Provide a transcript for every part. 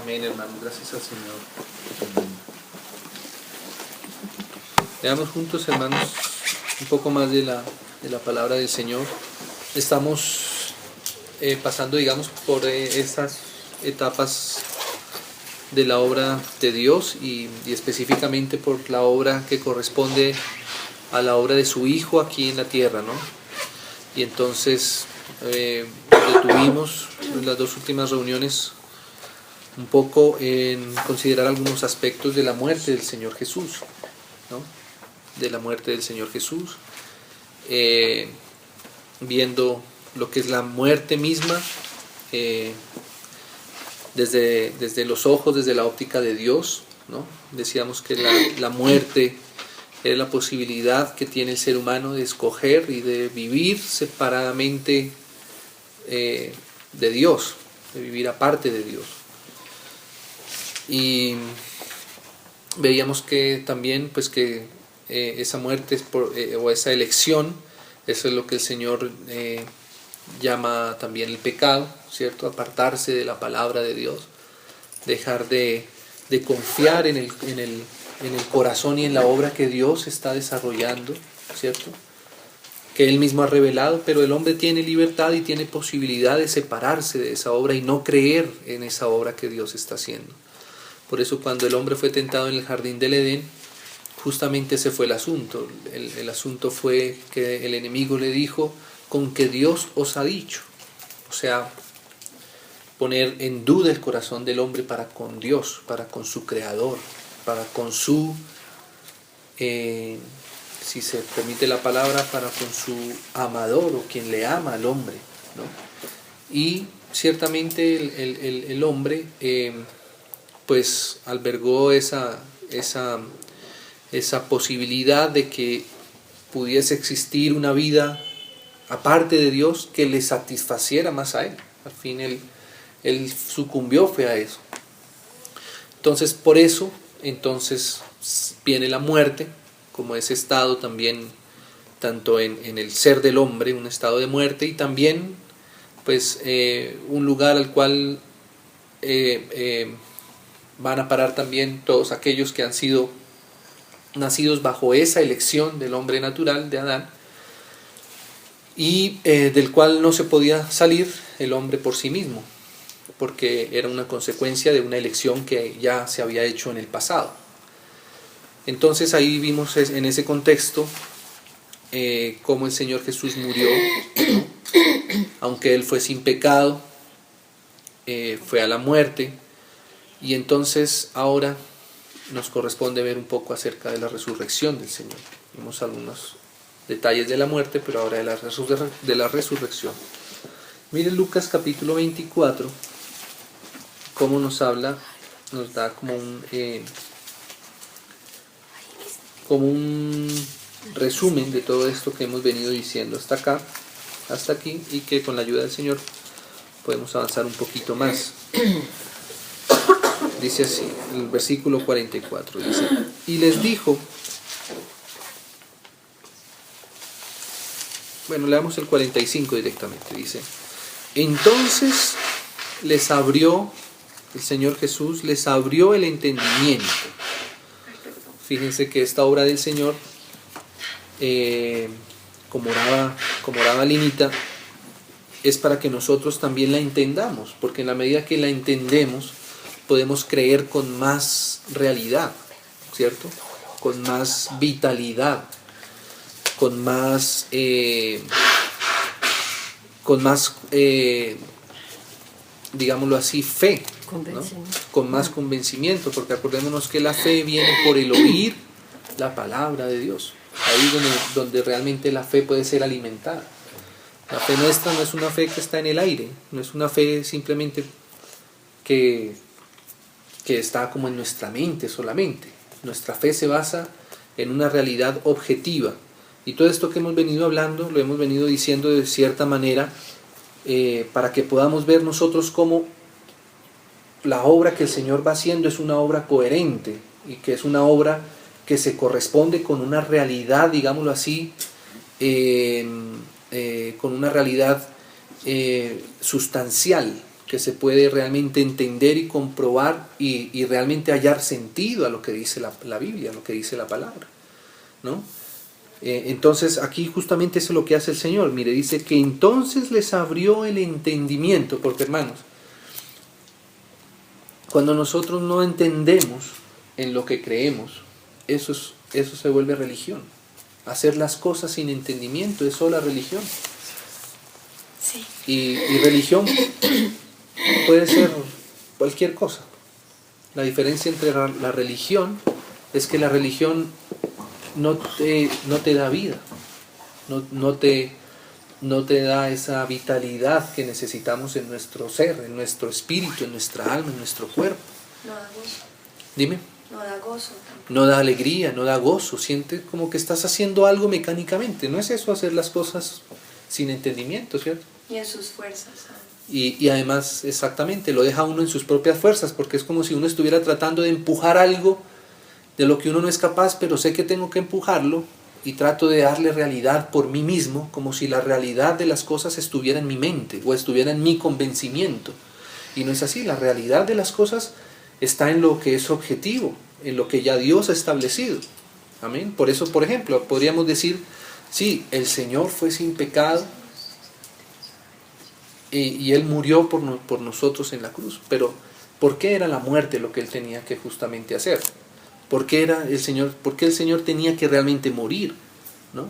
Amén, hermanos. Gracias al Señor. Veamos juntos, hermanos, un poco más de la palabra del Señor. Estamos pasando, digamos, por estas etapas de la obra de Dios y específicamente por la obra que corresponde a la obra de su Hijo aquí en la tierra, ¿no? Y entonces detuvimos en las dos últimas reuniones un poco en considerar algunos aspectos de la muerte del Señor Jesús, ¿no? De la muerte del Señor Jesús, viendo lo que es la muerte misma desde los ojos, desde la óptica de Dios, ¿no? Decíamos que la muerte es la posibilidad que tiene el ser humano de escoger y de vivir separadamente de Dios, de vivir aparte de Dios. Y veíamos que también pues que esa muerte es o esa elección, eso es lo que el Señor llama también el pecado, ¿cierto? Apartarse de la palabra de Dios, dejar de confiar en el corazón y en la obra que Dios está desarrollando, ¿cierto? Que Él mismo ha revelado, pero el hombre tiene libertad y tiene posibilidad de separarse de esa obra y no creer en esa obra que Dios está haciendo. Por eso cuando el hombre fue tentado en el jardín del Edén, justamente ese fue el asunto. El asunto fue que el enemigo le dijo, con que Dios os ha dicho. O sea, poner en duda el corazón del hombre para con Dios, para con su Creador, para con su, si se permite la palabra, para con su amador o quien le ama al hombre, ¿no? Y ciertamente el hombre pues albergó esa posibilidad de que pudiese existir una vida aparte de Dios que le satisfaciera más a él. Al fin él sucumbió fue a eso. Entonces por eso viene la muerte como ese estado también, tanto en el ser del hombre, un estado de muerte, y también pues un lugar al cual van a parar también todos aquellos que han sido nacidos bajo esa elección del hombre natural de Adán, y del cual no se podía salir el hombre por sí mismo, porque era una consecuencia de una elección que ya se había hecho en el pasado. Entonces ahí vimos en ese contexto cómo el Señor Jesús murió, ¿no? Aunque Él fue sin pecado, fue a la muerte. Y entonces ahora nos corresponde ver un poco acerca de la resurrección del Señor. Vimos algunos detalles de la muerte, pero ahora de la resurrección. Miren Lucas capítulo 24, cómo nos habla, nos da como un resumen de todo esto que hemos venido diciendo hasta aquí, y que con la ayuda del Señor podemos avanzar un poquito más. Dice así, el versículo 44, dice, y les dijo, bueno, leamos el 45 directamente, dice, entonces les abrió, el Señor Jesús les abrió el entendimiento. Fíjense que esta obra del Señor, como oraba Linita, es para que nosotros también la entendamos, porque en la medida que la entendemos, podemos creer con más realidad, ¿cierto? Con más vitalidad, con más digámoslo así, fe, ¿no? Con más convencimiento, porque acordémonos que la fe viene por el oír la palabra de Dios. Ahí donde realmente la fe puede ser alimentada. La fe nuestra no es una fe que está en el aire, no es una fe simplemente que está como en nuestra mente solamente. Nuestra fe se basa en una realidad objetiva. Y todo esto que hemos venido hablando, lo hemos venido diciendo de cierta manera, para que podamos ver nosotros cómo la obra que el Señor va haciendo es una obra coherente, y que es una obra que se corresponde con una realidad, digámoslo así, con una realidad sustancial, que se puede realmente entender y comprobar y realmente hallar sentido a lo que dice la Biblia, a lo que dice la palabra, ¿no? Entonces aquí justamente eso es lo que hace el Señor. Mire, dice que entonces les abrió el entendimiento, porque hermanos, cuando nosotros no entendemos en lo que creemos, eso se vuelve religión. Hacer las cosas sin entendimiento es sola religión. Sí. Y religión puede ser cualquier cosa. La diferencia entre la religión es que la religión no te da vida, no te da esa vitalidad que necesitamos en nuestro ser, en nuestro espíritu, en nuestra alma, en nuestro cuerpo. No da gozo. Dime. No da gozo tampoco. No da alegría, no da gozo, sientes como que estás haciendo algo mecánicamente. No es eso hacer las cosas sin entendimiento, ¿cierto? Y en sus fuerzas. Y además, exactamente, lo deja uno en sus propias fuerzas, porque es como si uno estuviera tratando de empujar algo de lo que uno no es capaz, pero sé que tengo que empujarlo y trato de darle realidad por mí mismo, como si la realidad de las cosas estuviera en mi mente o estuviera en mi convencimiento. Y no es así, la realidad de las cosas está en lo que es objetivo, en lo que ya Dios ha establecido. Amén. Por eso, por ejemplo, podríamos decir, sí, el Señor fue sin pecado y Él murió por nosotros en la cruz, pero ¿por qué era la muerte lo que Él tenía que justamente hacer? ¿Por qué el Señor tenía que realmente morir? ¿No?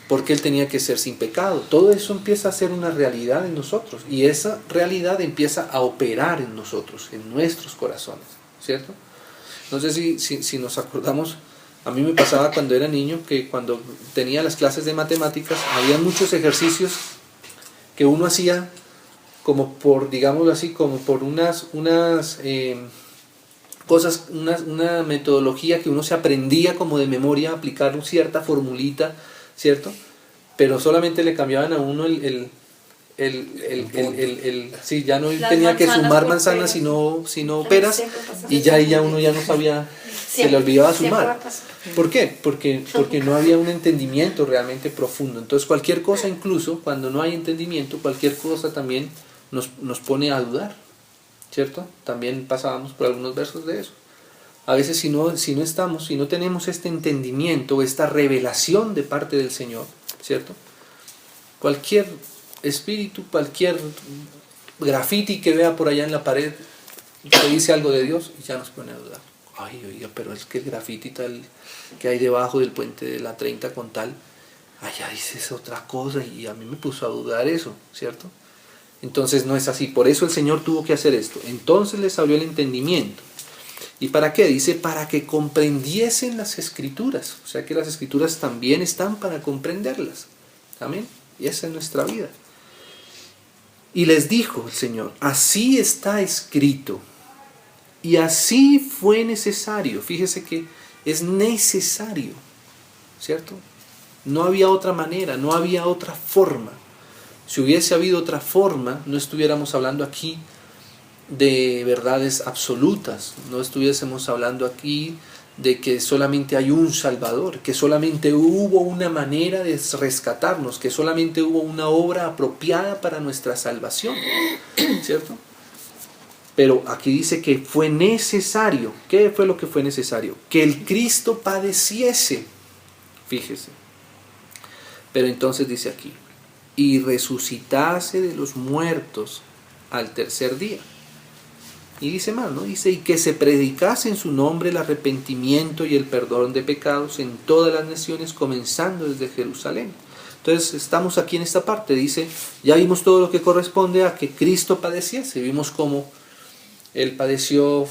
¿Por qué Él tenía que ser sin pecado? Todo eso empieza a ser una realidad en nosotros y esa realidad empieza a operar en nosotros, en nuestros corazones, ¿cierto? No sé si nos acordamos, a mí me pasaba cuando era niño que cuando tenía las clases de matemáticas había muchos ejercicios que uno hacía como por, digámoslo así, como por unas cosas, una metodología que uno se aprendía como de memoria, aplicar cierta formulita, ¿cierto? Pero solamente le cambiaban a uno sí, ya no tenía que sumar manzanas sino peras, y ya uno ya no sabía, se le olvidaba sumar. ¿Por qué? Porque no había un entendimiento realmente profundo. Entonces cualquier cosa, incluso cuando no hay entendimiento, cualquier cosa también nos pone a dudar, ¿cierto? También pasábamos por algunos versos de eso. A veces si no tenemos este entendimiento, esta revelación de parte del Señor, ¿cierto? Cualquier espíritu, cualquier grafiti que vea por allá en la pared que dice algo de Dios, y ya nos pone a dudar. Ay, oiga, pero es que el grafiti tal que hay debajo del puente de la 30 con tal, allá dices otra cosa, y a mí me puso a dudar eso, ¿cierto? Entonces no es así, por eso el Señor tuvo que hacer esto. Entonces les abrió el entendimiento. ¿Y para qué? Dice, para que comprendiesen las Escrituras. O sea que las Escrituras también están para comprenderlas. Amén. Y esa es nuestra vida. Y les dijo el Señor, así está escrito. Y así fue necesario. Fíjese que es necesario, ¿cierto? No había otra manera, no había otra forma. Si hubiese habido otra forma, no estuviéramos hablando aquí de verdades absolutas, no estuviésemos hablando aquí de que solamente hay un Salvador, que solamente hubo una manera de rescatarnos, que solamente hubo una obra apropiada para nuestra salvación, ¿cierto? Pero aquí dice que fue necesario. ¿Qué fue lo que fue necesario? Que el Cristo padeciese, fíjese. Pero entonces dice aquí, y resucitase de los muertos al tercer día. Y dice más, ¿no? Dice, y que se predicase en su nombre el arrepentimiento y el perdón de pecados en todas las naciones, comenzando desde Jerusalén. Entonces estamos aquí en esta parte, dice, ya vimos todo lo que corresponde a que Cristo padeciese. Vimos cómo Él padeció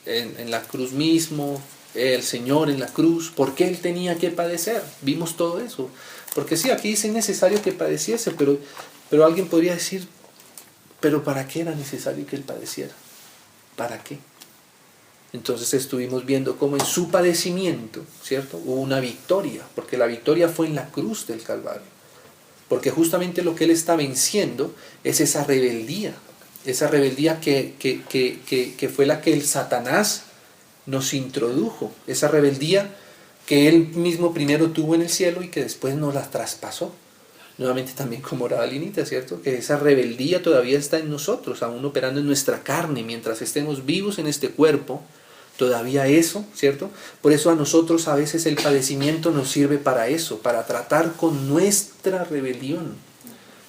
en la cruz mismo, el Señor en la cruz. ¿Por qué Él tenía que padecer? Vimos todo eso. Porque sí, aquí dice necesario que padeciese, pero alguien podría decir, ¿pero para qué era necesario que Él padeciera? ¿Para qué? Entonces estuvimos viendo cómo en su padecimiento, ¿cierto?, hubo una victoria, porque la victoria fue en la cruz del Calvario. Porque justamente lo que Él está venciendo es esa rebeldía que fue la que el Satanás nos introdujo, esa rebeldía que Él mismo primero tuvo en el cielo y que después nos la traspasó. Nuevamente también como oraba Linita, ¿cierto? Que esa rebeldía todavía está en nosotros, aún operando en nuestra carne, mientras estemos vivos en este cuerpo, todavía eso, ¿cierto? Por eso a nosotros a veces el padecimiento nos sirve para eso, para tratar con nuestra rebelión.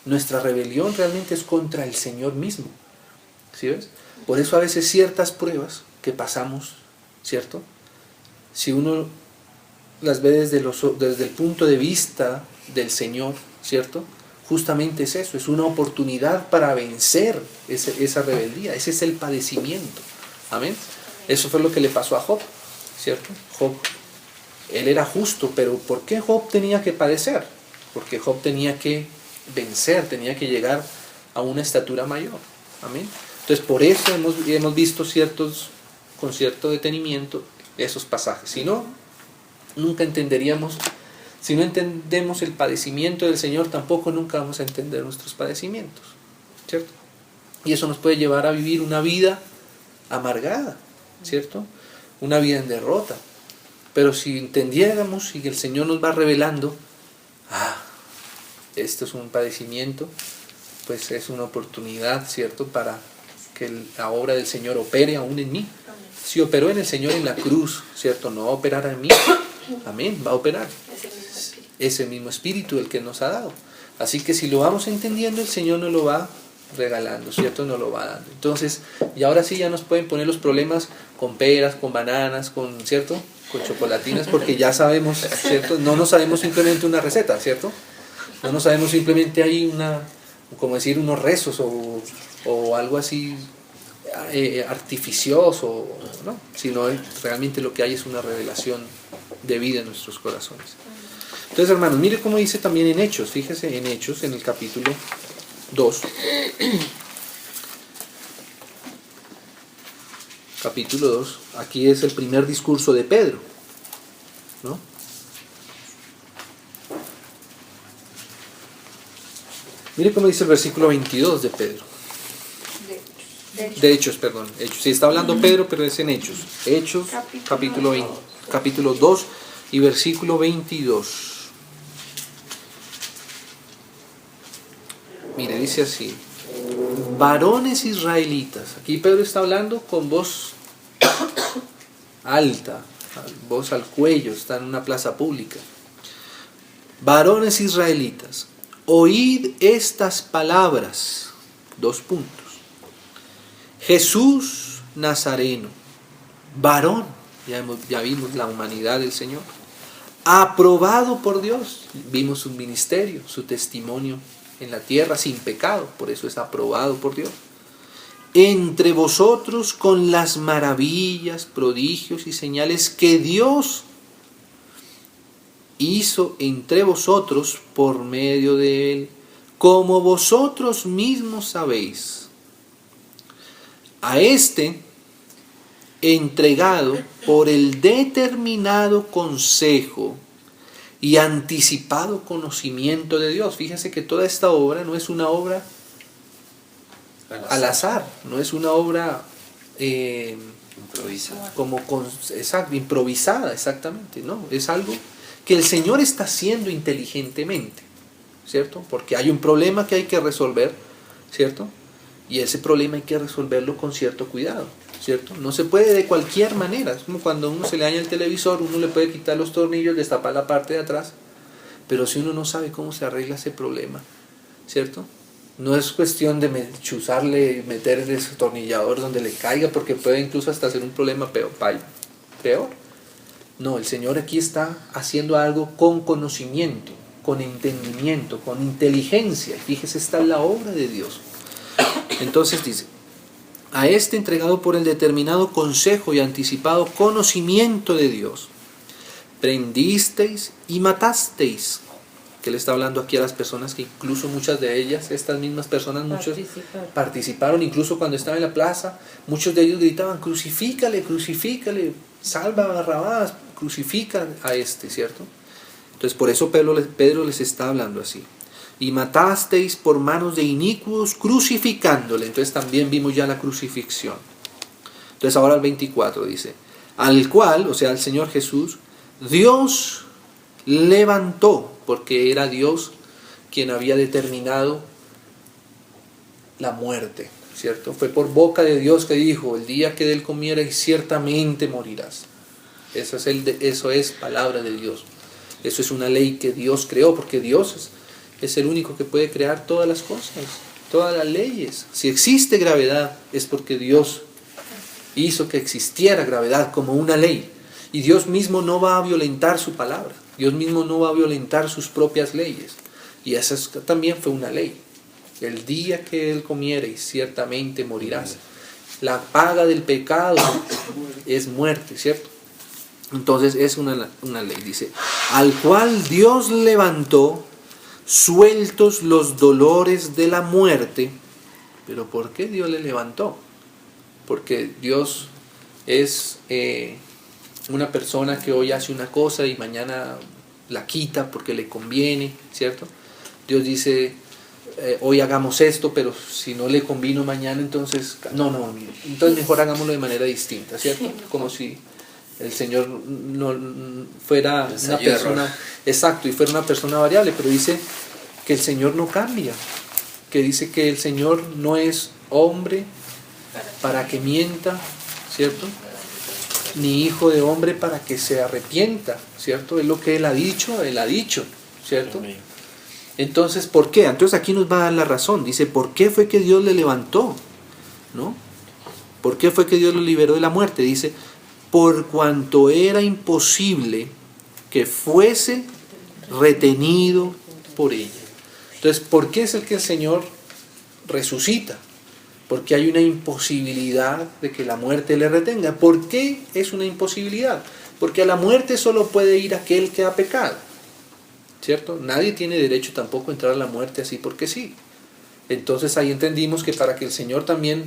Nuestra rebelión realmente es contra el Señor mismo, ¿sí ves? Por eso a veces ciertas pruebas que pasamos, ¿cierto? Si uno las ve desde el punto de vista del Señor, ¿cierto? Justamente es eso, es una oportunidad para vencer esa rebeldía, ese es el padecimiento. Amén. Eso fue lo que le pasó a Job, ¿cierto? Job, él era justo, pero ¿por qué Job tenía que padecer? Porque Job tenía que vencer, tenía que llegar a una estatura mayor. Amén. Entonces por eso hemos visto con cierto detenimiento esos pasajes. Si no, nunca entenderíamos. Si no entendemos el padecimiento del Señor, tampoco nunca vamos a entender nuestros padecimientos, ¿cierto? Y eso nos puede llevar a vivir una vida amargada, ¿cierto? Una vida en derrota. Pero si entendiéramos y el Señor nos va revelando, esto es un padecimiento, pues es una oportunidad, ¿cierto? Para que la obra del Señor opere aún en mí. Si operó en el Señor en la cruz, ¿cierto? No va a operar en mí. Amén, va a operar. Ese mismo espíritu el que nos ha dado. Así que si lo vamos entendiendo, el Señor nos lo va regalando, ¿cierto? Nos lo va dando. Entonces, y ahora sí ya nos pueden poner los problemas con peras, con bananas, ¿cierto? Con chocolatinas, porque ya sabemos, ¿cierto? No nos sabemos simplemente una receta, ¿cierto? No nos sabemos simplemente ahí como decir, unos rezos o algo así artificioso, ¿no? Sino realmente lo que hay es una revelación de vida en nuestros corazones. Entonces, hermanos, mire cómo dice también en Hechos, fíjese en Hechos, en el capítulo 2. Capítulo 2, aquí es el primer discurso de Pedro, ¿no? Mire cómo dice el versículo 22 de Pedro. De Hechos, perdón. Hechos. Sí, está hablando Pedro, pero es en Hechos. Hechos, capítulo 2 y versículo 22. Mire, dice así: varones israelitas. Aquí Pedro está hablando con voz alta, voz al cuello, está en una plaza pública. Varones israelitas, oíd estas palabras. 2 puntos. Jesús Nazareno, varón, ya vimos la humanidad del Señor, aprobado por Dios, vimos su ministerio, su testimonio en la tierra sin pecado, por eso es aprobado por Dios. Entre vosotros con las maravillas, prodigios y señales que Dios hizo entre vosotros por medio de él, como vosotros mismos sabéis. A este entregado por el determinado consejo y anticipado conocimiento de Dios. Fíjense que toda esta obra no es una obra al azar, no es una obra improvisada, exactamente, no, es algo que el Señor está haciendo inteligentemente, ¿cierto? Porque hay un problema que hay que resolver, ¿cierto? Y ese problema hay que resolverlo con cierto cuidado, ¿cierto? No se puede de cualquier manera. Es como cuando a uno se le daña el televisor, uno le puede quitar los tornillos, destapar la parte de atrás, pero si uno no sabe cómo se arregla ese problema, ¿cierto? No es cuestión de meter el destornillador donde le caiga, porque puede incluso hasta ser un problema peor. No, el Señor aquí está haciendo algo con conocimiento, con entendimiento, con inteligencia. Fíjese, esta es la obra de Dios. Entonces dice: a este entregado por el determinado consejo y anticipado conocimiento de Dios, prendisteis y matasteis. Que le está hablando aquí a las personas que incluso muchas de ellas, estas mismas personas, muchos participaron, incluso cuando estaba en la plaza, muchos de ellos gritaban: crucifícale, crucifícale, salva a Barrabás, crucifica a este, ¿cierto? Entonces por eso Pedro les está hablando así. Y matasteis por manos de inicuos, crucificándole. Entonces también vimos ya la crucifixión. Entonces ahora el 24 dice: al cual, o sea, al Señor Jesús, Dios levantó, porque era Dios quien había determinado la muerte, ¿cierto? Fue por boca de Dios que dijo: el día que de él comierais ciertamente morirás. Eso es palabra de Dios. Eso es una ley que Dios creó, porque Dios es el único que puede crear todas las cosas, todas las leyes. Si existe gravedad es porque Dios hizo que existiera gravedad como una ley. Y Dios mismo no va a violentar su palabra. Dios mismo no va a violentar sus propias leyes. Y esa también fue una ley. El día que él comiereis, ciertamente morirás. La paga del pecado es muerte, ¿cierto? Entonces es una ley, dice: al cual Dios levantó, sueltos los dolores de la muerte. ¿Pero por qué Dios le levantó? Porque Dios es una persona que hoy hace una cosa y mañana la quita porque le conviene, ¿cierto? Dios dice: hoy hagamos esto, pero si no le convino mañana, entonces mire, entonces mejor hagámoslo de manera distinta, ¿cierto? Como si el Señor no fuera una persona, exacto, y fuera una persona variable, pero dice que el Señor no cambia, que dice que el Señor no es hombre para que mienta, ¿cierto? Ni hijo de hombre para que se arrepienta, ¿cierto? Es lo que Él ha dicho, ¿cierto? Entonces, ¿por qué? Entonces aquí nos va a dar la razón. Dice: ¿por qué fue que Dios le levantó? ¿No? ¿Por qué fue que Dios lo liberó de la muerte? Dice: por cuanto era imposible que fuese retenido por ella. Entonces, ¿por qué es el que el Señor resucita? Porque hay una imposibilidad de que la muerte le retenga. ¿Por qué es una imposibilidad? Porque a la muerte solo puede ir aquel que ha pecado, ¿cierto? Nadie tiene derecho tampoco a entrar a la muerte así porque sí. Entonces ahí entendimos que para que el Señor también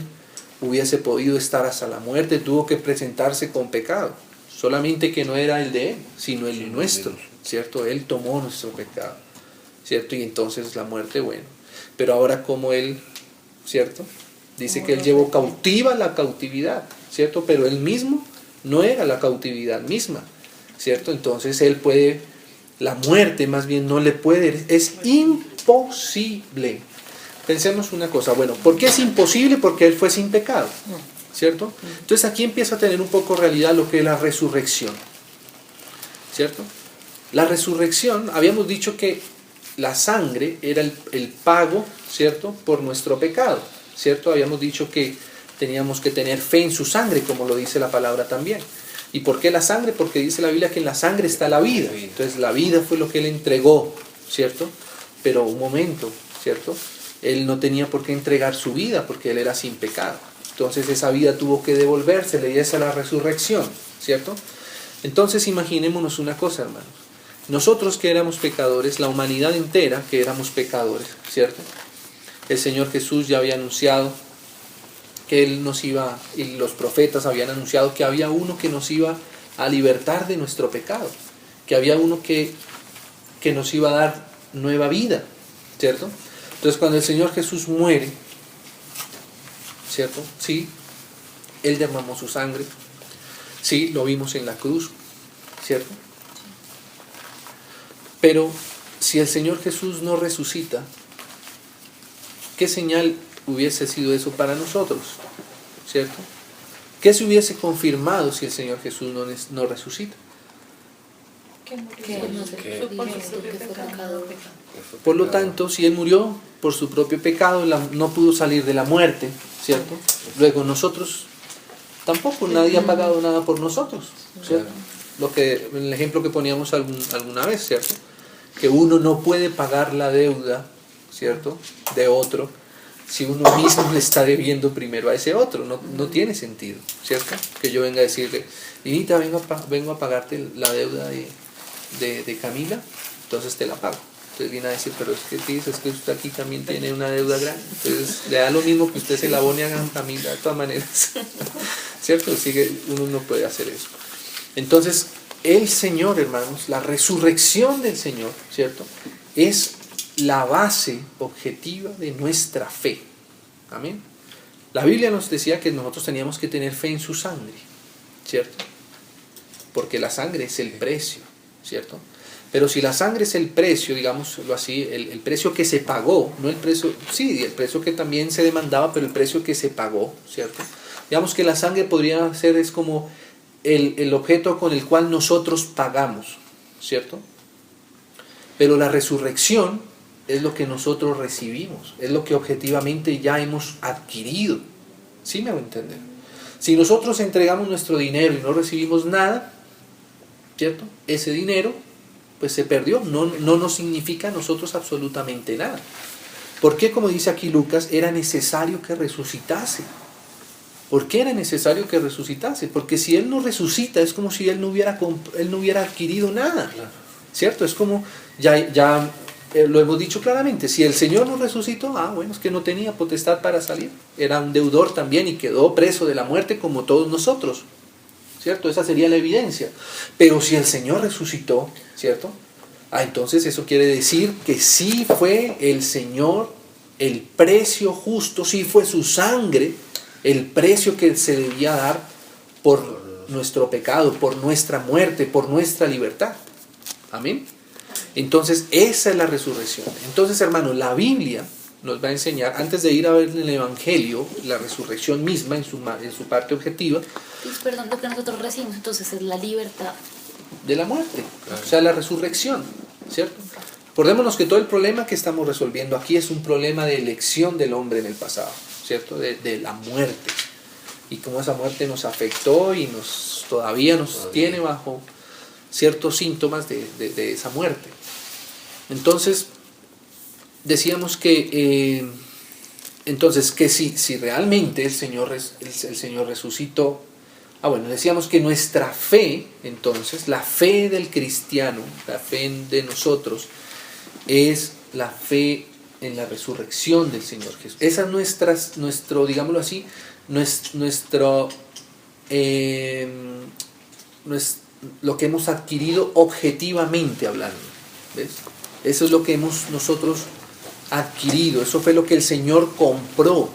hubiese podido estar hasta la muerte, tuvo que presentarse con pecado. Solamente que no era el de Él, sino el nuestro, ¿cierto? Él tomó nuestro pecado, ¿cierto? Y entonces la muerte, bueno. Pero ahora como Él, ¿cierto? Dice que Él llevó cautiva la cautividad, ¿cierto? Pero Él mismo no era la cautividad misma, ¿cierto? Entonces Él puede, la muerte más bien no le puede, es imposible. Pensemos una cosa, bueno, ¿por qué es imposible? Porque Él fue sin pecado, ¿cierto? Entonces aquí empieza a tener un poco realidad lo que es la resurrección, ¿cierto? La resurrección, habíamos dicho que la sangre era el pago, ¿cierto? Por nuestro pecado, ¿cierto? Habíamos dicho que teníamos que tener fe en su sangre, como lo dice la palabra también. ¿Y por qué la sangre? Porque dice la Biblia que en la sangre está la vida. Entonces la vida fue lo que Él entregó, ¿cierto? Pero un momento, ¿cierto? Él no tenía por qué entregar su vida porque Él era sin pecado. Entonces esa vida tuvo que devolvérsele y esa es la resurrección, ¿cierto? Entonces imaginémonos una cosa, hermanos. Nosotros que éramos pecadores, la humanidad entera que éramos pecadores, ¿cierto? El Señor Jesús ya había anunciado que Él nos iba, y los profetas habían anunciado que había uno que nos iba a libertar de nuestro pecado, que había uno que nos iba a dar nueva vida, ¿cierto? Entonces cuando el Señor Jesús muere, ¿cierto? Sí, Él derramó su sangre, sí, lo vimos en la cruz, ¿cierto? Pero si el Señor Jesús no resucita, ¿qué señal hubiese sido eso para nosotros? ¿Cierto? ¿Qué se hubiese confirmado si el Señor Jesús no resucita? Por lo tanto, si Él murió por su propio pecado, no pudo salir de la muerte, ¿cierto? Luego nosotros, tampoco nadie ha pagado nada por nosotros, ¿cierto? El ejemplo que poníamos alguna vez, ¿cierto? Que uno no puede pagar la deuda, ¿cierto?, de otro si uno mismo le está debiendo primero a ese otro. No tiene sentido, ¿cierto? Que yo venga a decirle: Linita, vengo a pagarte la deuda de Camila, entonces te la pago. Entonces viene a decir: pero es que dices que usted aquí también tiene una deuda grande, entonces le da lo mismo que usted se la abone a Camila de todas maneras, ¿cierto? Uno no puede hacer eso. Entonces el Señor, hermanos, la resurrección del Señor, ¿cierto?, es la base objetiva de nuestra fe. Amén. La Biblia nos decía que nosotros teníamos que tener fe en su sangre, ¿cierto? Porque la sangre es el precio, ¿cierto? Pero si la sangre es el precio, digámoslo así, el precio que se pagó, no el precio, sí, el precio que también se demandaba, pero el precio que se pagó, ¿cierto? Digamos que la sangre podría ser, es como el objeto con el cual nosotros pagamos, ¿cierto? Pero la resurrección es lo que nosotros recibimos, es lo que objetivamente ya hemos adquirido. ¿Sí me hago entender? Si nosotros entregamos nuestro dinero y no recibimos nada, ¿cierto? Ese dinero pues se perdió, no nos significa a nosotros absolutamente nada. ¿Por qué, como dice aquí Lucas, era necesario que resucitase? ¿Por qué era necesario que resucitase? Porque si Él no resucita es como si Él no hubiera adquirido nada, ¿cierto? Es como, ya lo hemos dicho claramente, si el Señor no resucitó, bueno, es que no tenía potestad para salir, era un deudor también y quedó preso de la muerte como todos nosotros, ¿cierto? Esa sería la evidencia. Pero si el Señor resucitó, ¿cierto? Entonces eso quiere decir que sí fue el Señor el precio justo, sí fue su sangre el precio que se debía dar por nuestro pecado, por nuestra muerte, por nuestra libertad. Amén. Entonces esa es la resurrección. Entonces, hermanos, la Biblia nos va a enseñar, antes de ir a ver el Evangelio, la resurrección misma en su parte objetiva. Perdón, lo que nosotros recibimos entonces es la libertad De la muerte, o sea, la resurrección, ¿cierto? Acordémonos que todo el problema que estamos resolviendo aquí es un problema de elección del hombre en el pasado, ¿cierto? De la muerte. Y cómo esa muerte nos afectó y todavía nos tiene bajo ciertos síntomas de esa muerte. Entonces, decíamos que si realmente el Señor resucitó, decíamos que nuestra fe, entonces, la fe del cristiano, la fe de nosotros, es la fe en la resurrección del Señor Jesús. Esa es nuestro, digámoslo así, lo que hemos adquirido objetivamente hablando. ¿Ves? Eso es lo que hemos nosotros adquirido, eso fue lo que el Señor compró.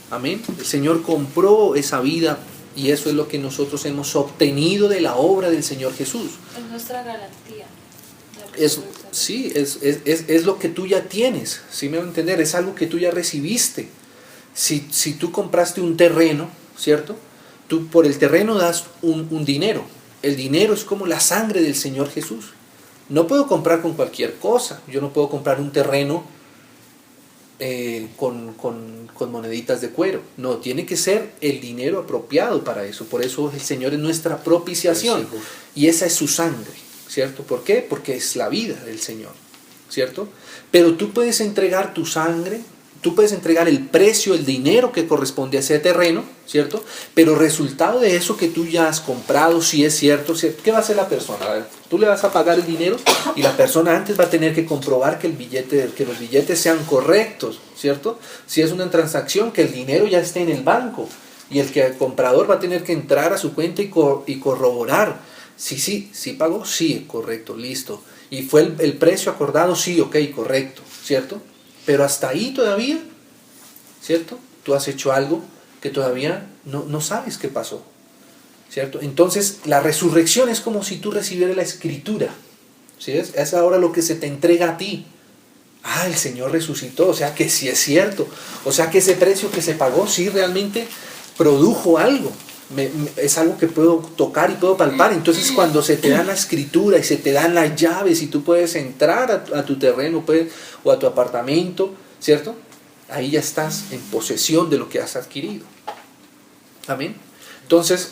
Amén. El Señor compró esa vida y eso es lo que nosotros hemos obtenido de la obra del Señor Jesús. Es nuestra garantía. Sí, es lo que tú ya tienes, ¿sí me va a entender? Es algo que tú ya recibiste. Si tú compraste un terreno, ¿cierto? Tú por el terreno das un dinero. El dinero es como la sangre del Señor Jesús. No puedo comprar con cualquier cosa. Yo no puedo comprar un terreno con moneditas de cuero. No, tiene que ser el dinero apropiado para eso. Por eso el Señor es nuestra propiciación. Y esa es su sangre, ¿cierto? ¿Por qué? Porque es la vida del Señor, ¿cierto? Pero tú puedes entregar tu sangre, tú puedes entregar el precio, el dinero que corresponde a ese terreno, ¿cierto? Pero resultado de eso que tú ya has comprado, si es cierto, ¿qué va a hacer la persona? A ver, tú le vas a pagar el dinero y la persona antes va a tener que comprobar que los billetes sean correctos, ¿cierto? Si es una transacción, que el dinero ya esté en el banco y el comprador va a tener que entrar a su cuenta y corroborar. Sí pagó, sí, correcto, listo. Y fue el precio acordado, sí, ok, correcto, ¿cierto? Pero hasta ahí todavía, ¿cierto? Tú has hecho algo que todavía no sabes qué pasó, ¿cierto? Entonces, la resurrección es como si tú recibieras la escritura, ¿sí? Es ahora lo que se te entrega a ti. El Señor resucitó, o sea que sí es cierto. O sea que ese precio que se pagó, sí realmente produjo algo. Es algo que puedo tocar y puedo palpar. Entonces cuando se te da la escritura y se te dan las llaves y tú puedes entrar a tu terreno o a tu apartamento, ¿cierto? Ahí ya estás en posesión de lo que has adquirido. Amén. Entonces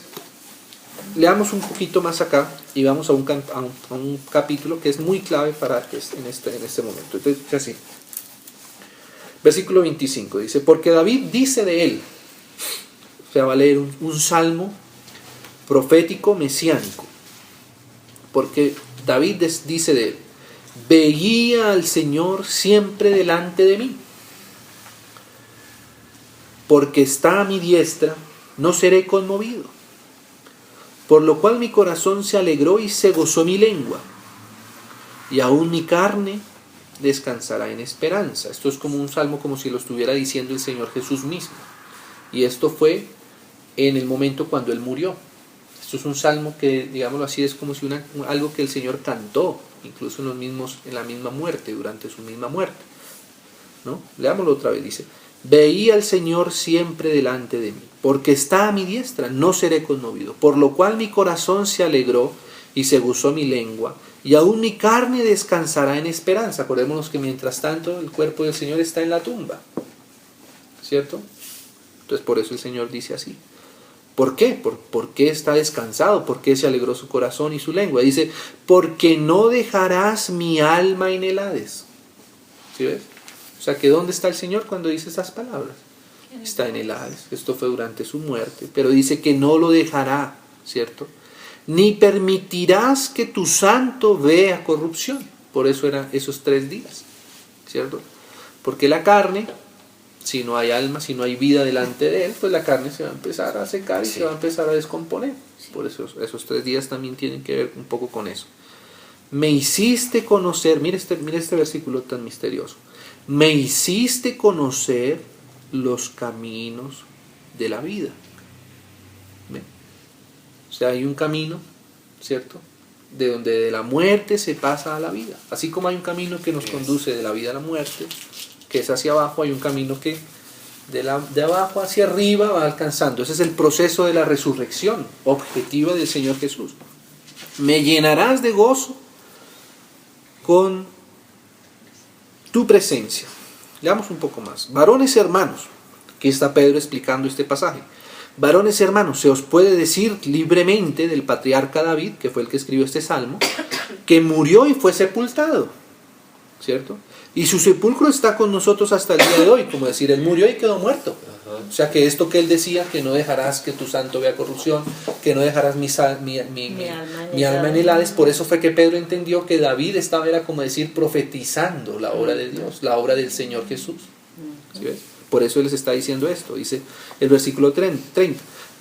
leamos un poquito más acá y vamos a un capítulo que es muy clave para en este momento. Entonces dice así, versículo 25, dice: porque David dice de él, va a leer un salmo profético mesiánico, porque David dice de él: veía al Señor siempre delante de mí, porque está a mi diestra, no seré conmovido. Por lo cual mi corazón se alegró y se gozó mi lengua, y aún mi carne descansará en esperanza. Esto es como un salmo, como si lo estuviera diciendo el Señor Jesús mismo. Y esto fue en el momento cuando Él murió. Esto Esto es un salmo que, digámoslo así, es como si algo que el Señor cantó, incluso en la misma muerte, durante su misma muerte, ¿no? Leámoslo otra vez, dice: veía al Señor siempre delante de mí, porque está a mi diestra, no seré conmovido, por lo cual mi corazón se alegró y se gozó mi lengua, y aún mi carne descansará en esperanza. Acordémonos que mientras tanto el cuerpo del Señor está en la tumba, ¿cierto? Entonces por eso el Señor dice así. ¿Por qué? ¿Por qué está descansado? ¿Por qué se alegró su corazón y su lengua? Dice: porque no dejarás mi alma en el Hades. ¿Sí ves? O sea, que ¿dónde está el Señor cuando dice esas palabras? Está en el Hades. Esto fue durante su muerte. Pero dice que no lo dejará, ¿cierto? Ni permitirás que tu santo vea corrupción. Por eso eran esos 3 días, ¿cierto? Porque la carne, si no hay alma, si no hay vida delante de él, pues la carne se va a empezar a secar y se va a empezar a descomponer. Por eso esos 3 días también tienen que ver un poco con eso. Me hiciste conocer, mire este versículo tan misterioso. Me hiciste conocer los caminos de la vida. ¿Ven? O sea, hay un camino, ¿cierto? De donde de la muerte se pasa a la vida. Así como hay un camino que nos conduce de la vida a la muerte, que es hacia abajo, hay un camino que de abajo hacia arriba va alcanzando. Ese es el proceso de la resurrección objetiva del Señor Jesús. Me llenarás de gozo con tu presencia. Leamos un poco más. Varones hermanos, aquí está Pedro explicando este pasaje. Varones hermanos, se os puede decir libremente del patriarca David, que fue el que escribió este salmo, que murió y fue sepultado, ¿cierto? Y su sepulcro está con nosotros hasta el día de hoy, como decir, él murió y quedó muerto. O sea que esto que él decía, que no dejarás que tu santo vea corrupción, que no dejarás mi alma en el Hades, por eso fue que Pedro entendió que David era como decir, profetizando la obra de Dios, la obra del Señor Jesús. ¿Sí ves? Por eso él les está diciendo esto, dice el versículo 30.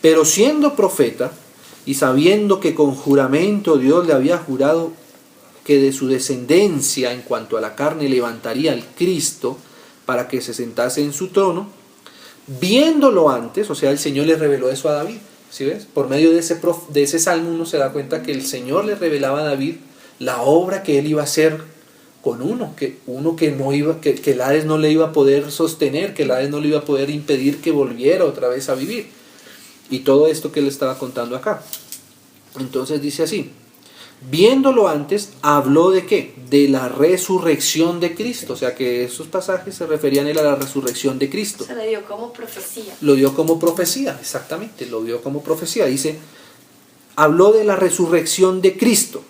Pero siendo profeta y sabiendo que con juramento Dios le había jurado que de su descendencia en cuanto a la carne levantaría al Cristo para que se sentase en su trono, viéndolo antes, o sea, el Señor le reveló eso a David, ¿sí ves? Por medio de ese salmo uno se da cuenta que el Señor le revelaba a David la obra que él iba a hacer con que el Hades no le iba a poder sostener, que el Hades no le iba a poder impedir que volviera otra vez a vivir. Y todo esto que él estaba contando acá. Entonces dice así: viéndolo antes, habló de ¿qué? De la resurrección de Cristo. O sea que esos pasajes se referían a la resurrección de Cristo. Se le dio como profecía. Lo dio como profecía, exactamente, lo dio como profecía. Dice, habló de la resurrección de Cristo.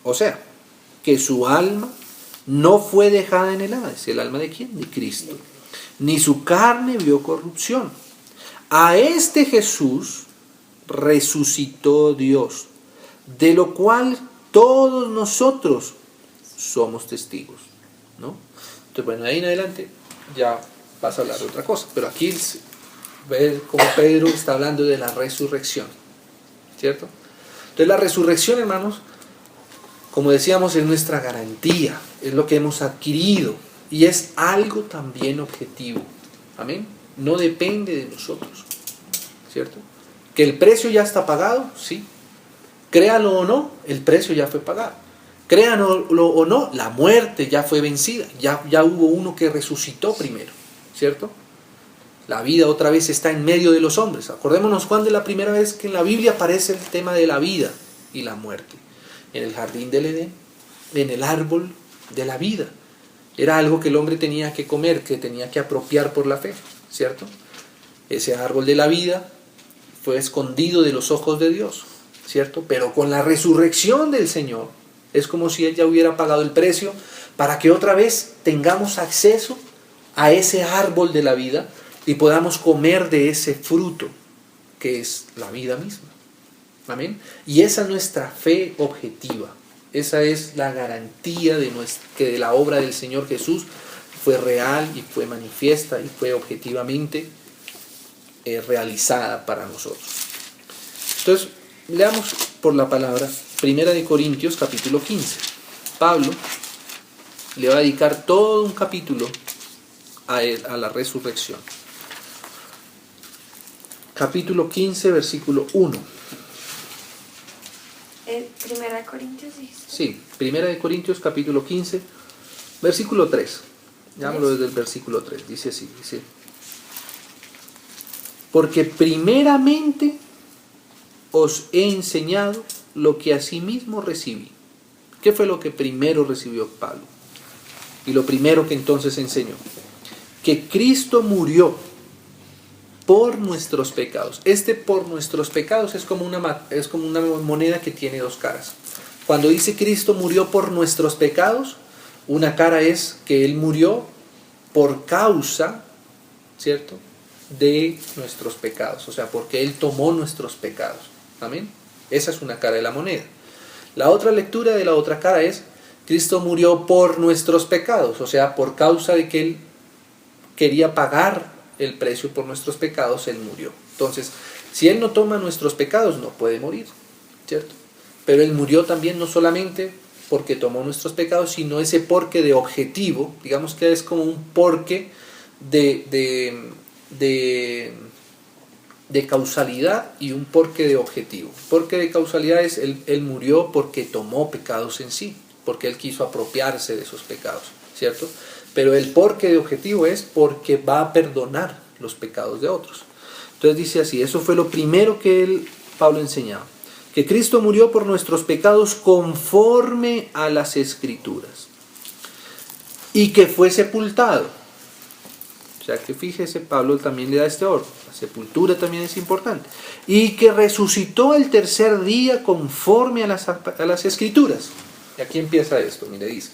O sea, que su alma no fue dejada en el Hades. ¿El alma de quién? De Cristo. Ni su carne vio corrupción. A este Jesús resucitó Dios, de lo cual todos nosotros somos testigos, ¿no? Entonces, bueno, de ahí en adelante ya vas a hablar de otra cosa, pero aquí ver cómo Pedro está hablando de la resurrección, ¿cierto? Entonces la resurrección, hermanos, como decíamos, es nuestra garantía, es lo que hemos adquirido y es algo también objetivo, amén, no depende de nosotros, ¿cierto? Que el precio ya está pagado, sí. Créanlo o no, el precio ya fue pagado. Créanlo o no, la muerte ya fue vencida. Ya hubo uno que resucitó primero, ¿cierto? La vida otra vez está en medio de los hombres. Acordémonos cuándo es la primera vez que en la Biblia aparece el tema de la vida y la muerte. En el jardín del Edén, en el árbol de la vida. Era algo que el hombre tenía que comer, que tenía que apropiar por la fe, ¿cierto? Ese árbol de la vida fue escondido de los ojos de Dios, ¿cierto? Pero con la resurrección del Señor, es como si Él ya hubiera pagado el precio para que otra vez tengamos acceso a ese árbol de la vida y podamos comer de ese fruto que es la vida misma. Amén. Y esa es nuestra fe objetiva. Esa es la garantía que de la obra del Señor Jesús fue real y fue manifiesta y fue objetivamente realizada para nosotros. Entonces, leamos por la palabra 1 Corintios capítulo 15. Pablo le va a dedicar todo un capítulo a la resurrección. Capítulo 15, versículo 1. Primera de Corintios, dijiste. Sí, Primera de Corintios capítulo 15, versículo 3. Llámalo desde el versículo 3. Dice así, dice: porque primeramente os he enseñado lo que asimismo recibí. ¿Qué fue lo que primero recibió Pablo? Y lo primero que entonces enseñó: que Cristo murió por nuestros pecados. Por nuestros pecados es como una moneda que tiene dos caras. Cuando dice Cristo murió por nuestros pecados, una cara es que Él murió por causa, ¿cierto?, de nuestros pecados. O sea, porque Él tomó nuestros pecados. Amén. Esa es una cara de la moneda. La otra lectura de la otra cara es: Cristo murió por nuestros pecados. O sea, por causa de que Él quería pagar el precio por nuestros pecados, Él murió. Entonces, si Él no toma nuestros pecados, no puede morir, ¿cierto? Pero Él murió también no solamente porque tomó nuestros pecados, sino ese porque de objetivo, digamos que es como un porque de causalidad y un porque de objetivo. Porque de causalidad es él murió porque tomó pecados en sí, porque Él quiso apropiarse de esos pecados, ¿cierto? Pero el porque de objetivo es porque va a perdonar los pecados de otros. Entonces dice así, eso fue lo primero que Pablo enseñaba: que Cristo murió por nuestros pecados conforme a las Escrituras, y que fue sepultado. O sea que fíjese, Pablo también le da este orden. La sepultura también es importante. Y que resucitó el tercer día conforme a las Escrituras. Y aquí empieza esto, mire, dice: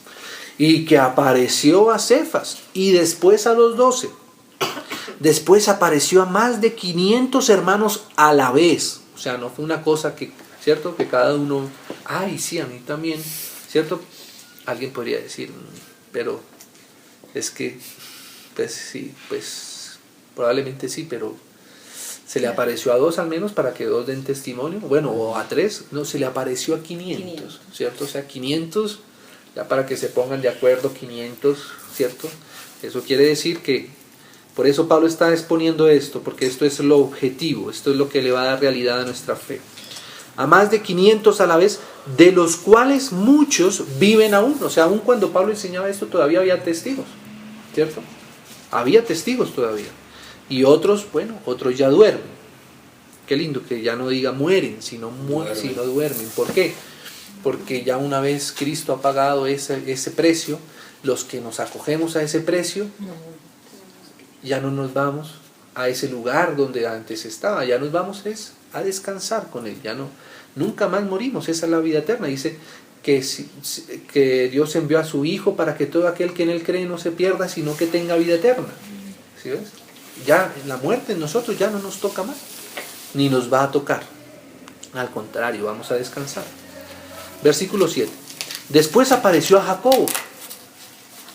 y que apareció a Cefas y después a los 12. Después apareció a más de 500 hermanos a la vez. O sea, no fue una cosa que, ¿cierto?, que cada uno, ay, sí, a mí también, ¿cierto? Alguien podría decir, pero es que, pues sí, pues probablemente sí, pero se le apareció a 2 al menos para que 2 den testimonio, bueno, o a 3, no, se le apareció a 500, ¿cierto? O sea, 500, ya para que se pongan de acuerdo, 500, ¿cierto? Eso quiere decir que, por eso Pablo está exponiendo esto, porque esto es lo objetivo, esto es lo que le va a dar realidad a nuestra fe. A más de 500 a la vez, de los cuales muchos viven aún. O sea, aún cuando Pablo enseñaba esto todavía había testigos, ¿cierto? Había testigos todavía. Y otros, bueno, otros ya duermen. Qué lindo que ya no diga mueren, sino duermen. ¿Por qué? Porque ya una vez Cristo ha pagado ese precio, los que nos acogemos a ese precio, ya no nos vamos a ese lugar donde antes estaba, ya nos vamos a descansar con Él, nunca más morimos. Esa es la vida eterna. Dice que Dios envió a su Hijo para que todo aquel que en Él cree no se pierda, sino que tenga vida eterna. ¿Sí ves? Ya la muerte en nosotros ya no nos toca más, ni nos va a tocar. Al contrario, vamos a descansar. Versículo 7. Después apareció a Jacobo,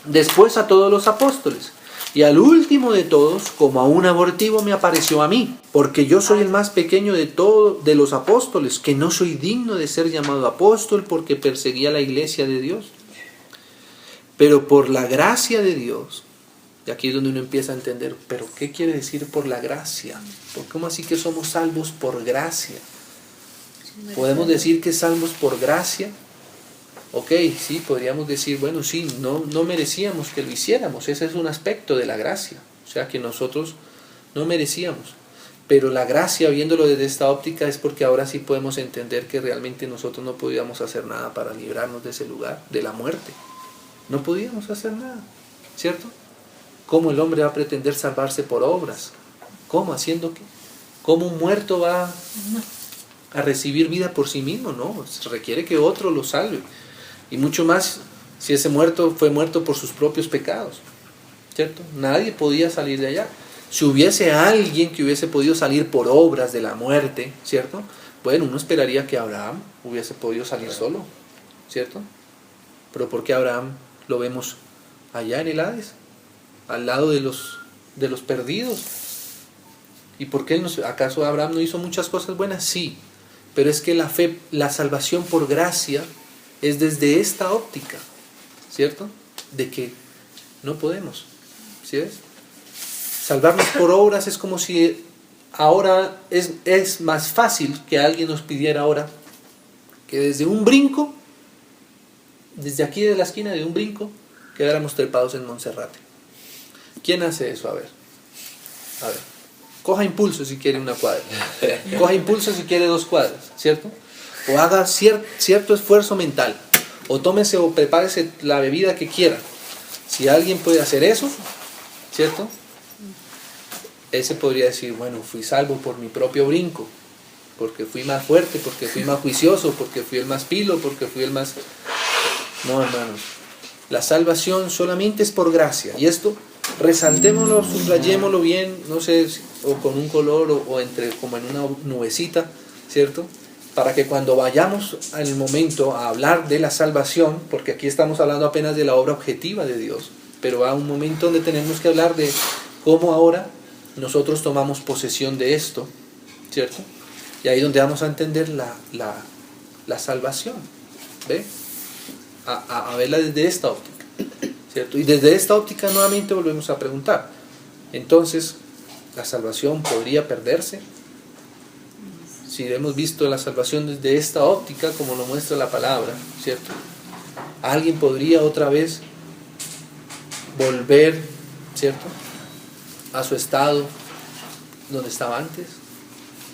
después a todos los apóstoles, y al último de todos, como a un abortivo, me apareció a mí, porque yo soy el más pequeño de los apóstoles, que no soy digno de ser llamado apóstol porque perseguía la iglesia de Dios. Pero por la gracia de Dios, y aquí es donde uno empieza a entender, pero ¿qué quiere decir por la gracia? ¿Cómo así que somos salvos por gracia? ¿Podemos decir que salvos por gracia? Ok, sí, podríamos decir, bueno, sí, no merecíamos que lo hiciéramos. Ese es un aspecto de la gracia. O sea, que nosotros no merecíamos. Pero la gracia, viéndolo desde esta óptica, es porque ahora sí podemos entender que realmente nosotros no podíamos hacer nada para librarnos de ese lugar, de la muerte. No podíamos hacer nada, ¿cierto? ¿Cómo el hombre va a pretender salvarse por obras? ¿Cómo? ¿Haciendo qué? ¿Cómo un muerto va a recibir vida por sí mismo? No, se requiere que otro lo salve. Y mucho más si ese muerto fue muerto por sus propios pecados, ¿cierto? Nadie podía salir de allá. Si hubiese alguien que hubiese podido salir por obras de la muerte, ¿cierto? Bueno, uno esperaría que Abraham hubiese podido salir solo, ¿cierto? Pero ¿por qué Abraham lo vemos allá en el Hades, al lado de los perdidos? ¿Y por qué acaso Abraham no hizo muchas cosas buenas? Sí, pero es que la fe, la salvación por gracia, es desde esta óptica, ¿cierto? De que no podemos, ¿sí ves? Salvarnos por obras es como si ahora es más fácil que alguien nos pidiera ahora que desde un brinco, desde aquí de la esquina de un brinco, quedáramos trepados en Monserrate. ¿Quién hace eso? A ver. Coja impulso si quiere una cuadra. Coja impulso si quiere 2 cuadras, ¿cierto? O haga cierto esfuerzo mental. O tómese o prepárese la bebida que quiera. Si alguien puede hacer eso, ¿cierto? Ese podría decir, bueno, fui salvo por mi propio brinco, porque fui más fuerte, porque fui más juicioso, porque fui el más pilo, porque fui el más... No, hermanos. La salvación solamente es por gracia. Y esto, resaltémoslo, subrayémoslo bien, no sé, o con un color o entre como en una nubecita, ¿cierto? Para que cuando vayamos al momento a hablar de la salvación, porque aquí estamos hablando apenas de la obra objetiva de Dios, pero va un momento donde tenemos que hablar de cómo ahora nosotros tomamos posesión de esto, ¿cierto? Y ahí donde vamos a entender la salvación, ¿ve? A verla desde esta óptica, ¿cierto? Y desde esta óptica nuevamente volvemos a preguntar, entonces, ¿la salvación podría perderse? Si hemos visto la salvación desde esta óptica, como lo muestra la palabra, ¿cierto? ¿Alguien podría otra vez volver, ¿cierto?, a su estado donde estaba antes?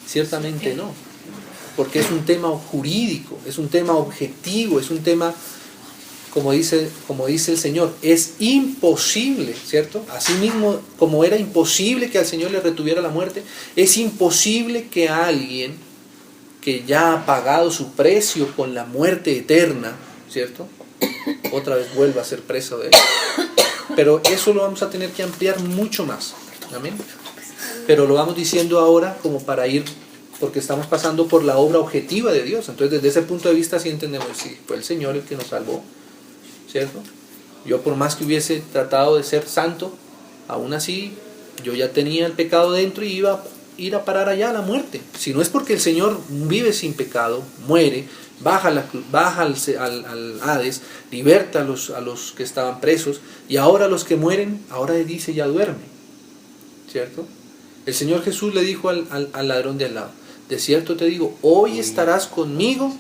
Ciertamente no, porque es un tema jurídico, es un tema objetivo, es un tema, como dice el Señor, es imposible, ¿cierto? Asimismo, como era imposible que al Señor le retuviera la muerte, es imposible que a alguien que ya ha pagado su precio con la muerte eterna, ¿cierto?, otra vez vuelva a ser preso de él. Pero eso lo vamos a tener que ampliar mucho más. Amén. Pero lo vamos diciendo ahora como para ir, porque estamos pasando por la obra objetiva de Dios. Entonces, desde ese punto de vista sí entendemos, sí, fue el Señor el que nos salvó, ¿cierto? Yo, por más que hubiese tratado de ser santo, aún así yo ya tenía el pecado dentro y iba a ir a parar allá a la muerte. Si no es porque el Señor vive sin pecado, muere, baja al Hades, liberta a los que estaban presos, y ahora los que mueren, ahora dice ya duerme, ¿cierto? El Señor Jesús le dijo al ladrón de al lado, de cierto te digo, hoy estarás conmigo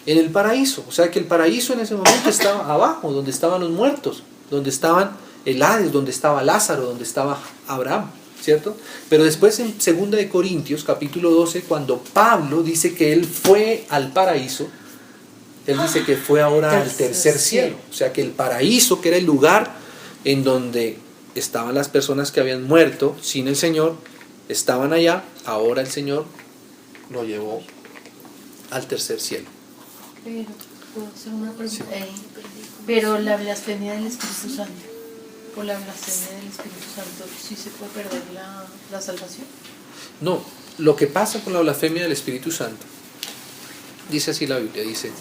en el paraíso. O sea que el paraíso en ese momento estaba abajo, donde estaban los muertos, donde estaban el Hades, donde estaba Lázaro, donde estaba Abraham, ¿cierto? Pero después en 2 de Corintios, capítulo 12, cuando Pablo dice que él fue al paraíso, él dice que fue ahora al tercer cielo. O sea que el paraíso, que era el lugar en donde estaban las personas que habían muerto sin el Señor, estaban allá, ahora el Señor lo llevó al tercer cielo. Pero, ¿puedo hacer una pregunta? Pero la blasfemia del Espíritu Santo, por la blasfemia del Espíritu Santo, ¿sí se puede perder la salvación? No, lo que pasa con la blasfemia del Espíritu Santo, dice así la Biblia, dice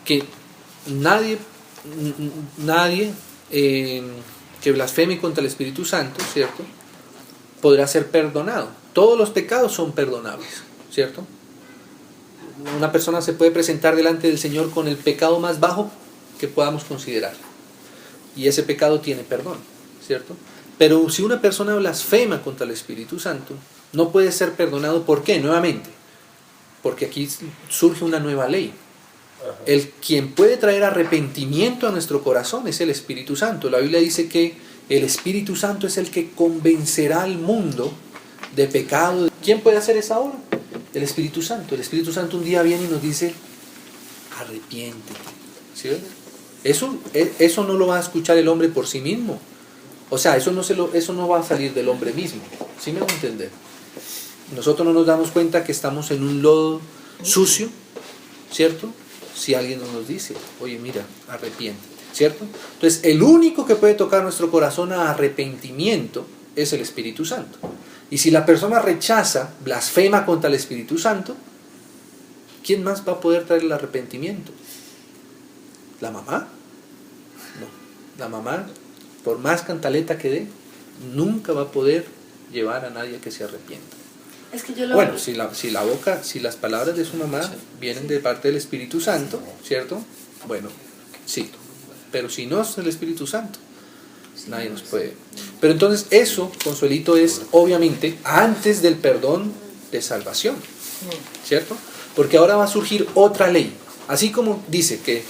que nadie que blasfeme contra el Espíritu Santo, ¿cierto?, podrá ser perdonado. Todos los pecados son perdonables, ¿cierto? Una persona se puede presentar delante del Señor con el pecado más bajo que podamos considerar, y ese pecado tiene perdón, ¿cierto? Pero si una persona blasfema contra el Espíritu Santo, no puede ser perdonado. ¿Por qué? Nuevamente, porque aquí surge una nueva ley. Quien puede traer arrepentimiento a nuestro corazón es el Espíritu Santo. La Biblia dice que el Espíritu Santo es el que convencerá al mundo de pecado. ¿Quién puede hacer esa obra? El Espíritu Santo. El Espíritu Santo un día viene y nos dice, arrepiéntete, ¿sí? Eso no lo va a escuchar el hombre por sí mismo. O sea, eso no va a salir del hombre mismo. ¿Sí me van a entender? Nosotros no nos damos cuenta que estamos en un lodo sucio, ¿cierto? Si alguien nos dice, oye, mira, arrepiéntete, ¿cierto? Entonces, el único que puede tocar nuestro corazón a arrepentimiento es el Espíritu Santo. Y si la persona rechaza, blasfema contra el Espíritu Santo, ¿quién más va a poder traer el arrepentimiento? ¿La mamá? No. La mamá, por más cantaleta que dé, nunca va a poder llevar a nadie a que se arrepienta. Es que yo lo Bueno, si las palabras de su mamá vienen de parte del Espíritu Santo, ¿cierto? Bueno, sí. Pero si no es el Espíritu Santo, nadie nos puede. Pero entonces eso, Consuelito, es obviamente antes del perdón de salvación, ¿cierto? Porque ahora va a surgir otra ley. Así como dice que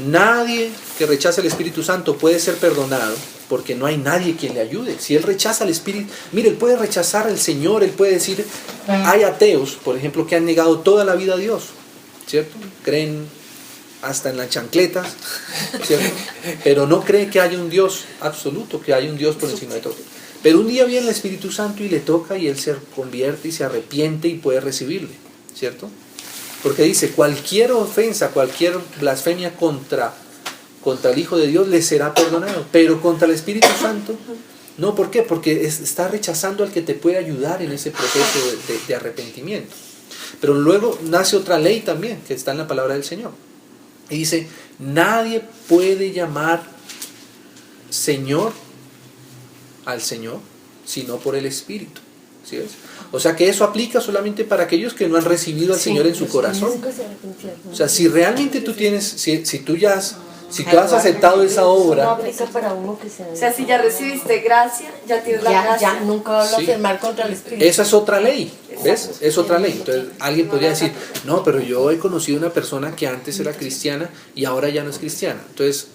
nadie que rechaza el Espíritu Santo puede ser perdonado, porque no hay nadie quien le ayude. Si él rechaza al Espíritu, mire, él puede rechazar al Señor, él puede decir, hay ateos, por ejemplo, que han negado toda la vida a Dios, ¿cierto? Creen hasta en las chancletas, ¿cierto? Pero no creen que haya un Dios absoluto, que haya un Dios por encima de todo. Pero un día viene el Espíritu Santo y le toca y él se convierte y se arrepiente y puede recibirle, ¿cierto? Porque dice, cualquier ofensa, cualquier blasfemia contra el Hijo de Dios le será perdonado, pero contra el Espíritu Santo, no. ¿Por qué? Porque está rechazando al que te puede ayudar en ese proceso de arrepentimiento. Pero luego nace otra ley también, que está en la palabra del Señor. Y dice, nadie puede llamar Señor al Señor, sino por el Espíritu. ¿Sí ves? O sea que eso aplica solamente para aquellos que no han recibido al Señor en su corazón. O sea, si realmente tú tienes, si tú has aceptado esa No obra, aplica para uno que sea. O sea, si ya recibiste gracia, ya tienes la gracia. Ya, nunca va a Sí. afirmar contra el Espíritu. esa es otra ley, ¿ves? Es otra ley. Entonces alguien podría decir, no, pero yo he conocido una persona que antes era cristiana y ahora ya no es cristiana. Entonces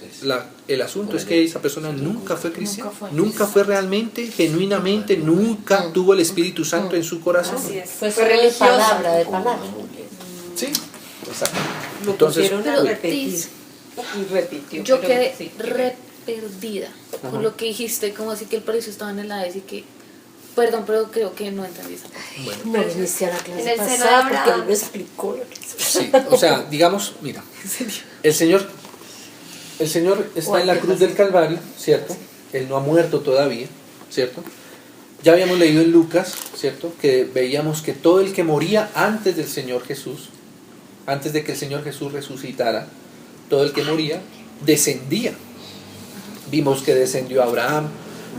el asunto es que esa persona nunca fue cristiana, nunca fue realmente, genuinamente, nunca tuvo el Espíritu Santo en su corazón. Así es. Fue Fue solo de religiosa. palabra, de palabra. Sí, exacto. Lo Entonces, pusieron a pero repetir dice- y repitió. Yo pero quedé sí, re perdida con lo que dijiste, como así que el paraíso estaba en el Hades y que, perdón, pero creo que no entendí esa parte. No viniste a la clase En el seno de pasada porque Abraham. él me explicó lo que es. sí, o sea, digamos, mira, el Señor está en la cruz del Calvario, ¿cierto? Él no ha muerto todavía, ¿cierto? Ya habíamos leído en Lucas, ¿cierto? Que veíamos que todo el que moría antes del Señor Jesús, antes de que el Señor Jesús resucitara, todo el que moría descendía. Vimos que descendió Abraham,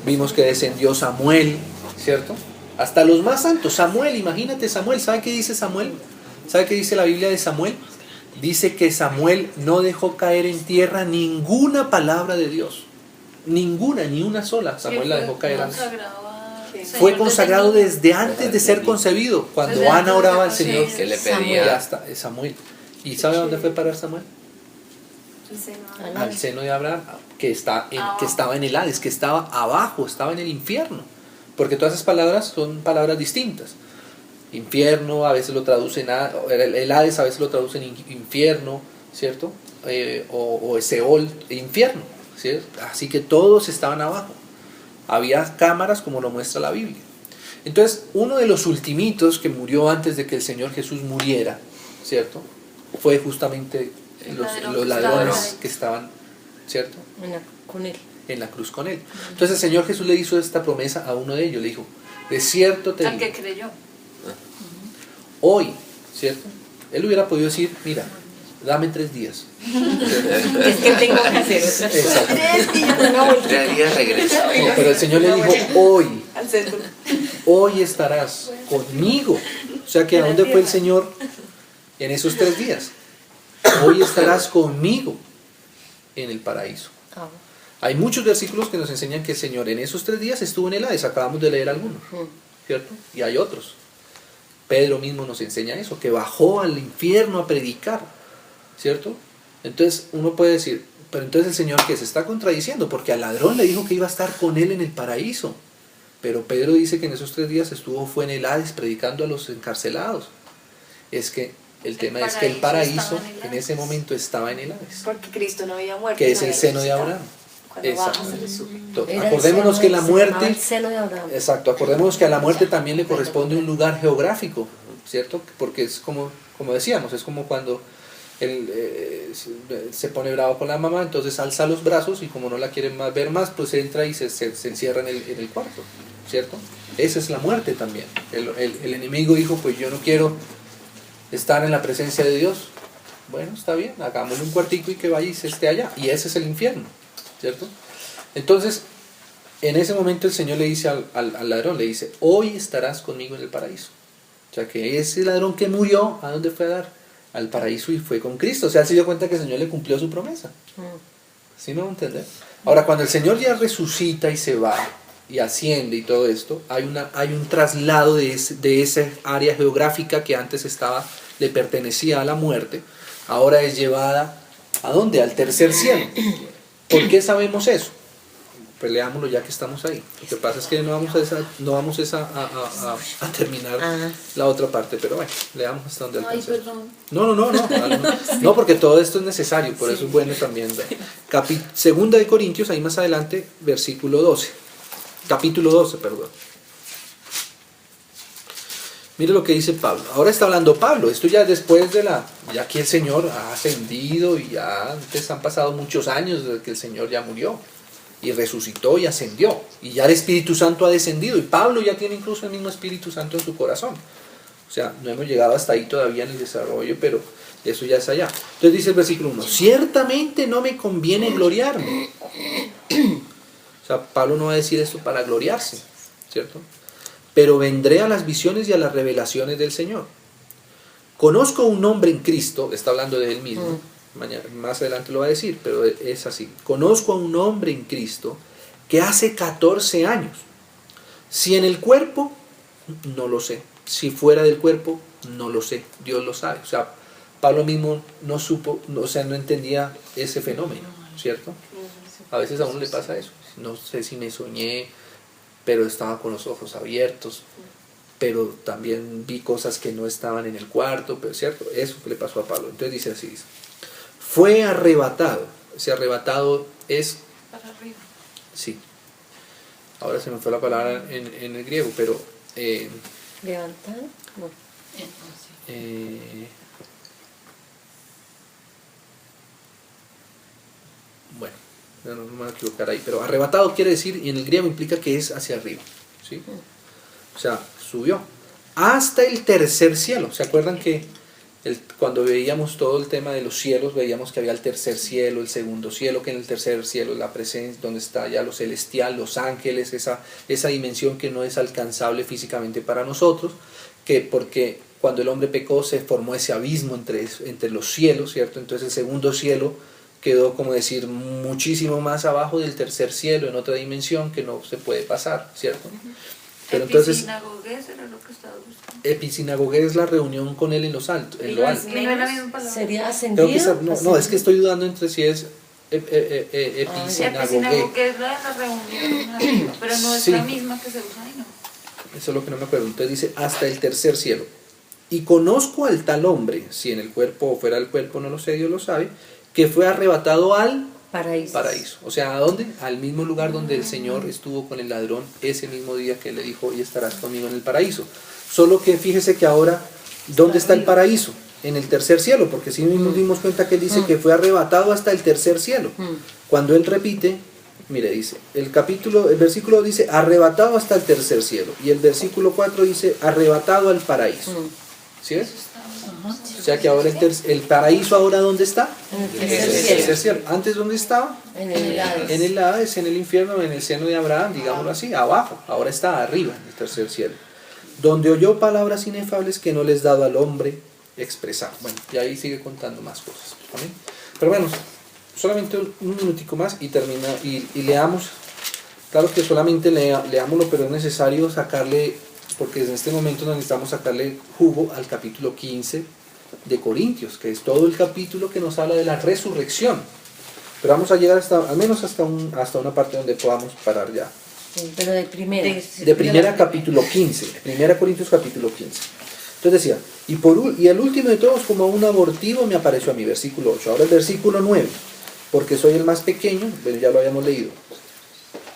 vimos que descendió Samuel, ¿cierto? Hasta los más santos, Samuel, imagínate Samuel, ¿sabe qué dice Samuel? ¿Sabe qué dice la Biblia de Samuel? Dice que Samuel no dejó caer en tierra ninguna palabra de Dios. Ninguna, ni una sola. Samuel la dejó caer antes. Fue consagrado desde antes de ser concebido, cuando Ana oraba al Señor. Que le Ya pedía. está, Samuel. ¿Y sabe a dónde fue parar Samuel? El seno. Al seno de Abraham, que estaba en el Hades, que estaba abajo, estaba en el infierno. Porque todas esas palabras son palabras distintas. Infierno, a veces lo traducen, el Hades a veces lo traducen infierno, ¿cierto? O Seol, infierno, ¿cierto? Así que todos estaban abajo. Había cámaras como lo muestra la Biblia. Entonces, uno de los ultimitos que murió antes de que el Señor Jesús muriera, ¿cierto? Fue justamente los ladrones que estaban, ¿cierto? Con él. En la cruz con él. Entonces el Señor Jesús le hizo esta promesa a uno de ellos, le dijo, de cierto te Al digo, que creyó. hoy, ¿cierto? Él hubiera podido decir, mira, dame 3 días. Es que tengo que hacer otras Exacto. 3 días regreso. No, pero el Señor le dijo, hoy, Al centro. hoy estarás conmigo. O sea que ¿a dónde fue el Señor en esos 3 días? Hoy estarás conmigo en el paraíso. Hay muchos versículos que nos enseñan que el Señor en esos 3 días estuvo en el Hades, acabamos de leer algunos, ¿cierto? Y hay otros. Pedro mismo nos enseña eso, que bajó al infierno a predicar, ¿cierto? Entonces uno puede decir, pero entonces el Señor que se está contradiciendo, porque al ladrón le dijo que iba a estar con él en el paraíso, pero Pedro dice que en esos 3 días fue en el Hades predicando a los encarcelados. Es que el tema es que el paraíso en ese momento estaba en el Hades, Porque Cristo no había muerto. que es no el había seno de resucitado. Abraham. Cuando baja, Exacto. se le sube. Era el Acordémonos seno que la se llamaba muerte, el seno de Abraham. exacto, acordémonos que a la muerte también le corresponde un lugar geográfico, ¿cierto? Porque es como decíamos, es como cuando él se pone bravo con la mamá, entonces alza los brazos y como no la quiere ver más, pues entra y se encierra en el cuarto, ¿cierto? Esa es la muerte también. El enemigo dijo, pues yo no quiero estar en la presencia de Dios. Bueno, está bien, hagámosle un cuartico y que vaya y se esté allá. Y ese es el infierno, ¿cierto? Entonces, en ese momento el Señor le dice al ladrón, le dice, hoy estarás conmigo en el paraíso. O sea, que ese ladrón que murió, ¿a dónde fue a dar? Al paraíso y fue con Cristo. O sea, él se dio cuenta que el Señor le cumplió su promesa. ¿Sí me va a entender? Ahora, cuando el Señor ya resucita y se va y asciende y todo esto, hay un traslado de esa área geográfica que antes le pertenecía a la muerte, ahora es llevada ¿a dónde? Al tercer cielo. ¿Por qué sabemos eso? Pues leámoslo ya que estamos ahí. Lo que pasa es que no vamos a terminar la otra parte, pero bueno, leamos hasta donde Ay, alcancemos. perdón. No, porque todo esto es necesario, por eso es bueno también. Segunda de Corintios, ahí más adelante, versículo 12. Capítulo 12, perdón. Mire lo que dice Pablo. Ahora está hablando Pablo. Esto ya después ya que el Señor ha ascendido y ya antes han pasado muchos años desde que el Señor ya murió y resucitó y ascendió. Y ya el Espíritu Santo ha descendido y Pablo ya tiene incluso el mismo Espíritu Santo en su corazón. O sea, no hemos llegado hasta ahí todavía en el desarrollo, pero eso ya es allá. Entonces dice el versículo 1, ciertamente no me conviene gloriarme. O sea, Pablo no va a decir esto para gloriarse, ¿cierto? Pero vendré a las visiones y a las revelaciones del Señor. Conozco un hombre en Cristo, está hablando de él mismo, más adelante lo va a decir, pero es así. Conozco a un hombre en Cristo que hace 14 años. Si en el cuerpo, no lo sé. Si fuera del cuerpo, no lo sé. Dios lo sabe. O sea, Pablo mismo no supo, no entendía ese fenómeno, ¿cierto? A veces a uno le pasa eso. No sé si me soñé, pero estaba con los ojos abiertos, pero también vi cosas que no estaban en el cuarto, pero cierto, eso le pasó a Pablo. Entonces dice así, fue arrebatado. Ese arrebatado es Para arriba. sí, ahora se me fue la palabra en el griego, pero ¿Levantado? No. bueno, no me voy a equivocar ahí, pero arrebatado quiere decir, y en el griego implica que es hacia arriba, ¿sí? O sea, subió hasta el tercer cielo. ¿Se acuerdan que cuando veíamos todo el tema de los cielos, veíamos que había el tercer cielo, el segundo cielo, que en el tercer cielo la presencia, donde está ya lo celestial, los ángeles, esa dimensión que no es alcanzable físicamente para nosotros, que porque cuando el hombre pecó se formó ese abismo entre los cielos, ¿cierto? Entonces el segundo cielo quedó, como decir, muchísimo más abajo del tercer cielo, en otra dimensión que no se puede pasar, ¿cierto? Pero entonces, Episinagogues era lo que estaba buscando. episinagogues es la reunión con él en lo alto. Que no es la misma palabra. ¿Sería Creo que ascendido? no, es que estoy dudando entre si es episinagogues. Episinagogues es la de la reunión arriba, pero no es Sí. la misma que se usa ahí, ¿no? Eso es lo que no me acuerdo. Entonces dice, hasta el tercer cielo. Y conozco al tal hombre, si en el cuerpo o fuera del cuerpo, no lo sé, Dios lo sabe, que fue arrebatado al paraíso. O sea, ¿a dónde? Al mismo lugar donde el Señor estuvo con el ladrón ese mismo día que le dijo, hoy estarás conmigo en el paraíso. Solo que fíjese que ahora, ¿dónde está el paraíso? En el tercer cielo, porque si nos dimos cuenta que él dice que fue arrebatado hasta el tercer cielo. Cuando él repite, mire, dice, el versículo dice, arrebatado hasta el tercer cielo. Y el versículo 4 dice, arrebatado al paraíso. ¿Sí ves? O sea que ahora el paraíso, ¿ahora dónde está? En el tercer cielo. ¿Antes dónde estaba? En el Hades. En el Hades, en el infierno, en el seno de Abraham, digámoslo así, abajo. Ahora está arriba, en el tercer cielo. Donde oyó palabras inefables que no les dado al hombre expresar. Bueno, y ahí sigue contando más cosas. ¿Amén? Pero bueno, solamente un minutico más y termina, y leamos. Claro que solamente leámoslo, pero es necesario sacarle, porque en este momento necesitamos sacarle jugo al capítulo 15 de Corintios, que es todo el capítulo que nos habla de la resurrección. Pero vamos a llegar al menos hasta una parte donde podamos parar ya. Sí, pero de primera. De primera capítulo 15, primera Corintios capítulo 15. Entonces decía, y el último de todos, como un abortivo, me apareció a mí, versículo 8. Ahora el versículo 9, porque soy el más pequeño, pero ya lo habíamos leído.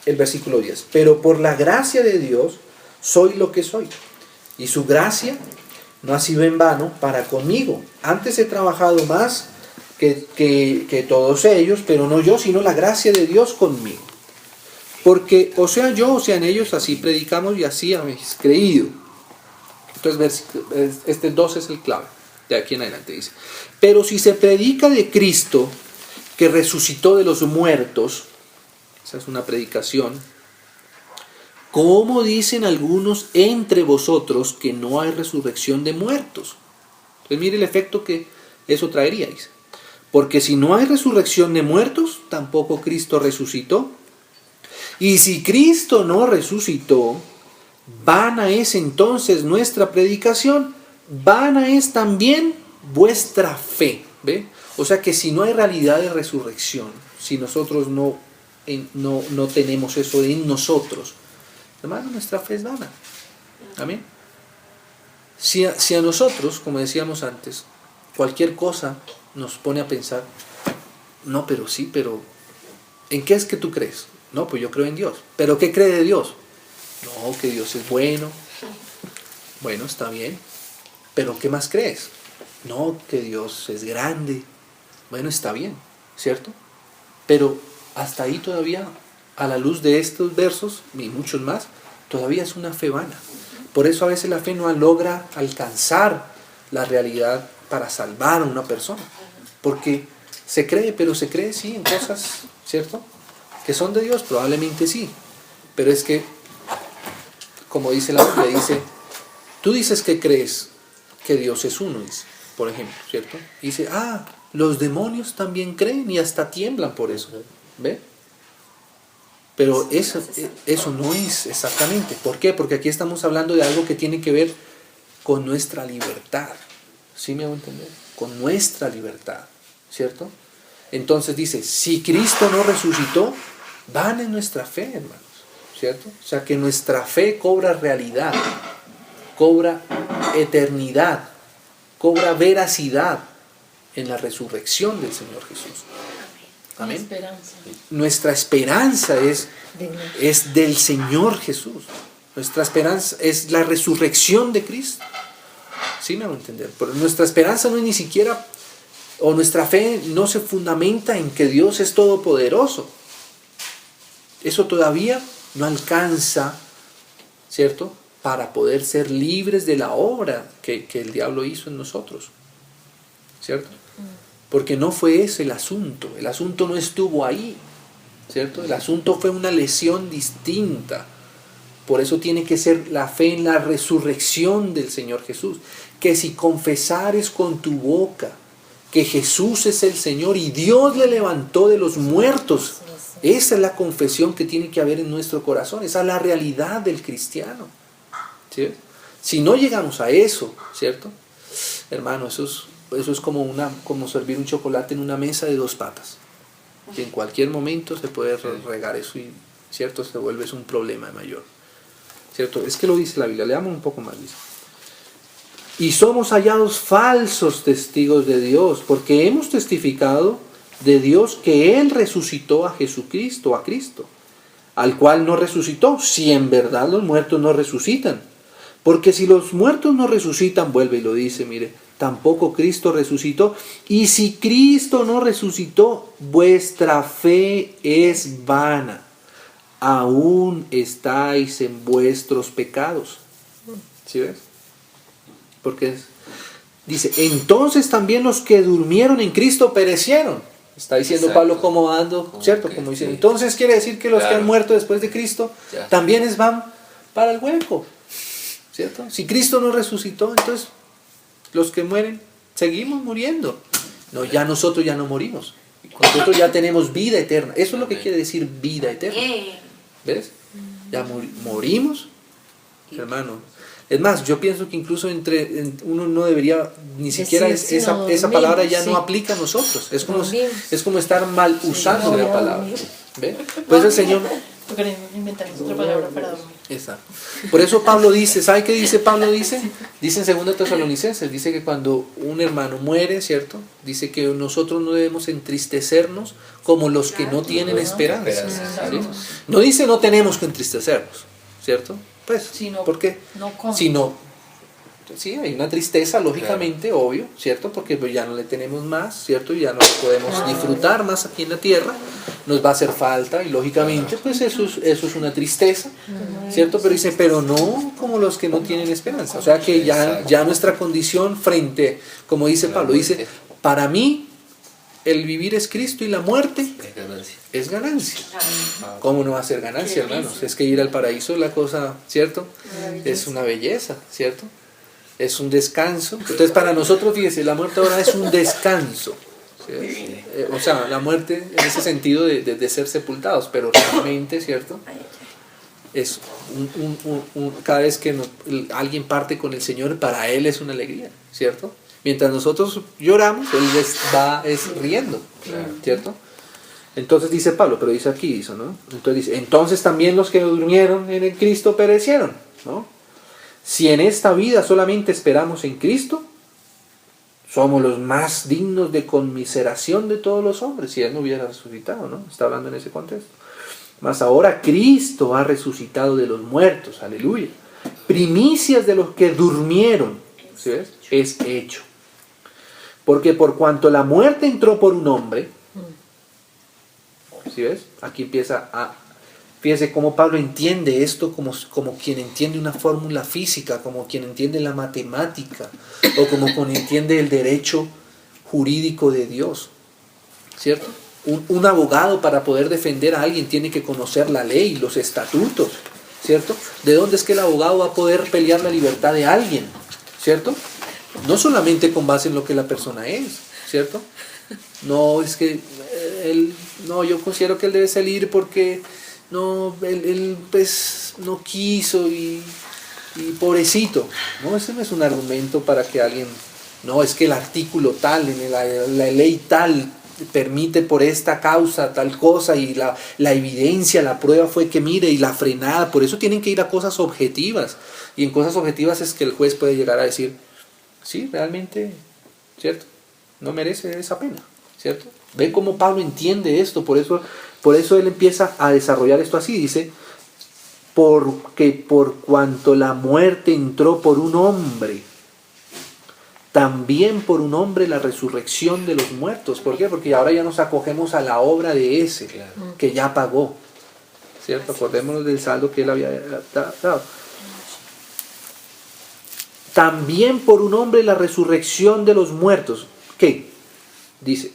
El versículo 10, pero por la gracia de Dios soy lo que soy, y su gracia no ha sido en vano para conmigo. Antes he trabajado más que todos ellos, pero no yo, sino la gracia de Dios conmigo. Porque o sea yo, o sean ellos, así predicamos y así habéis creído. Entonces este 12 es el clave, de aquí en adelante dice, pero si se predica de Cristo, que resucitó de los muertos, esa es una predicación, ¿cómo dicen algunos entre vosotros que no hay resurrección de muertos? Entonces mire el efecto que eso traería, dice. Porque si no hay resurrección de muertos, tampoco Cristo resucitó. Y si Cristo no resucitó, vana es entonces nuestra predicación, vana es también vuestra fe. ¿Ve? O sea que si no hay realidad de resurrección, si nosotros no tenemos eso en nosotros, hermano, nuestra fe es vana. Amén. Si a nosotros, como decíamos antes, cualquier cosa nos pone a pensar, no, pero sí, pero ¿en qué es que tú crees? No, pues yo creo en Dios. ¿Pero qué cree de Dios? No, que Dios es bueno. Bueno, está bien. ¿Pero qué más crees? No, que Dios es grande. Bueno, está bien, ¿cierto? Pero hasta ahí todavía, a la luz de estos versos y muchos más, todavía es una fe vana. Por eso a veces la fe no logra alcanzar la realidad para salvar a una persona. Porque se cree, pero se cree sí en cosas, ¿cierto? Que son de Dios, probablemente sí. Pero es que, como dice la Biblia, dice, tú dices que crees que Dios es uno, dice, por ejemplo, ¿cierto? Y dice, los demonios también creen y hasta tiemblan por eso. ¿Ve? Pero eso no es exactamente. ¿Por qué? Porque aquí estamos hablando de algo que tiene que ver con nuestra libertad. ¿Sí me hago entender? Con nuestra libertad, ¿cierto? Entonces dice, si Cristo no resucitó, van en nuestra fe, hermanos, ¿cierto? O sea que nuestra fe cobra realidad, cobra eternidad, cobra veracidad en la resurrección del Señor Jesús. Amén. Esperanza. Nuestra esperanza es del Señor Jesús. Nuestra esperanza es la resurrección de Cristo. ¿Sí me hago entender? Pero nuestra esperanza no es ni siquiera, o nuestra fe no se fundamenta en que Dios es todopoderoso. Eso todavía no alcanza, ¿cierto?, para poder ser libres de la obra que el diablo hizo en nosotros, ¿cierto? Porque no fue ese el asunto no estuvo ahí, ¿cierto? El asunto fue una lesión distinta. Por eso tiene que ser la fe en la resurrección del Señor Jesús, que si confesares con tu boca que Jesús es el Señor y Dios le levantó de los muertos, esa es la confesión que tiene que haber en nuestro corazón, esa es la realidad del cristiano, ¿sí? Si no llegamos a eso, ¿cierto? Hermano, eso es como servir un chocolate en una mesa de 2 patas. Y en cualquier momento se puede regar eso y, ¿cierto?, se vuelve un problema mayor, ¿cierto? Es que lo dice la Biblia, leamos un poco más, dice. Y somos hallados falsos testigos de Dios, porque hemos testificado de Dios que Él resucitó a Jesucristo, a Cristo, al cual no resucitó, si en verdad los muertos no resucitan. Porque si los muertos no resucitan, vuelve y lo dice, mire, tampoco Cristo resucitó. Y si Cristo no resucitó, vuestra fe es vana. Aún estáis en vuestros pecados. ¿Sí ves? Porque dice, entonces también los que durmieron en Cristo perecieron. Está diciendo Pablo como dando, ¿cierto? Como dice, entonces quiere decir que los que han muerto después de Cristo también van para el hueco, ¿cierto? Si Cristo no resucitó, entonces los que mueren, seguimos muriendo. No, ya nosotros ya no morimos. Nosotros ya tenemos vida eterna. Eso es lo que quiere decir vida eterna. ¿Ves? Ya morimos, hermano. Es más, yo pienso que incluso uno no debería, ni siquiera esa palabra ya no aplica a nosotros. Es como estar mal usando la palabra. ¿Ve? Pues el Señor... Porque inventamos otra palabra para dormir. Exacto. Por eso Pablo dice, ¿sabe qué dice Pablo? Dice en 2 Tesalonicenses, dice que cuando un hermano muere, ¿cierto? Dice que nosotros no debemos entristecernos como los que no tienen esperanza. ¿Sí? No dice no tenemos que entristecernos, ¿cierto? Pues, ¿por qué? Sí, hay una tristeza, lógicamente, obvio, ¿cierto? Porque pues ya no le tenemos más, ¿cierto? Ya no le podemos disfrutar más aquí en la tierra, nos va a hacer falta y lógicamente pues eso es una tristeza, ¿cierto? Pero dice, pero no como los que no tienen esperanza. O sea que ya nuestra condición frente, como dice Pablo, dice, para mí el vivir es Cristo y la muerte es ganancia. ¿Cómo no va a ser ganancia, hermanos? Es que ir al paraíso es la cosa, ¿cierto? Es una belleza, ¿cierto? Es un descanso. Entonces para nosotros, fíjese, la muerte ahora es un descanso. ¿Sí? O sea, la muerte en ese sentido de ser sepultados, pero realmente, ¿cierto? Es cada vez que alguien parte con el Señor, para Él es una alegría, ¿cierto? Mientras nosotros lloramos, Él va riendo, ¿cierto? Entonces dice Pablo, pero dice aquí, ¿no? Entonces dice, entonces también los que durmieron en el Cristo perecieron, ¿no? Si en esta vida solamente esperamos en Cristo, somos los más dignos de conmiseración de todos los hombres, si Él no hubiera resucitado, ¿no? Está hablando en ese contexto. Mas ahora Cristo ha resucitado de los muertos, aleluya. Primicias de los que durmieron, ¿sí ves? Es hecho. Porque por cuanto la muerte entró por un hombre, ¿sí ves? Aquí empieza a... Fíjense cómo Pablo entiende esto como quien entiende una fórmula física, como quien entiende la matemática, o como quien entiende el derecho jurídico de Dios, ¿cierto? Un abogado para poder defender a alguien tiene que conocer la ley, los estatutos, ¿cierto? ¿De dónde es que el abogado va a poder pelear la libertad de alguien? ¿Cierto? No solamente con base en lo que la persona es, ¿cierto? No, es que yo considero que él debe salir porque él pues no quiso y pobrecito. No, ese no es un argumento para que alguien, no, es que el artículo tal, en la ley tal, permite por esta causa tal cosa y la evidencia, la prueba fue que mire y la frenada, por eso tienen que ir a cosas objetivas, y en cosas objetivas es que el juez puede llegar a decir, sí, realmente, ¿cierto? No merece esa pena, ¿cierto? Ven cómo Pablo entiende esto, por eso él empieza a desarrollar esto así, dice, porque por cuanto la muerte entró por un hombre, también por un hombre la resurrección de los muertos. ¿Por qué? Porque ahora ya nos acogemos a la obra de ese, que ya pagó, ¿cierto? Acordémonos del saldo que él había dado. También por un hombre la resurrección de los muertos. ¿Qué? Dice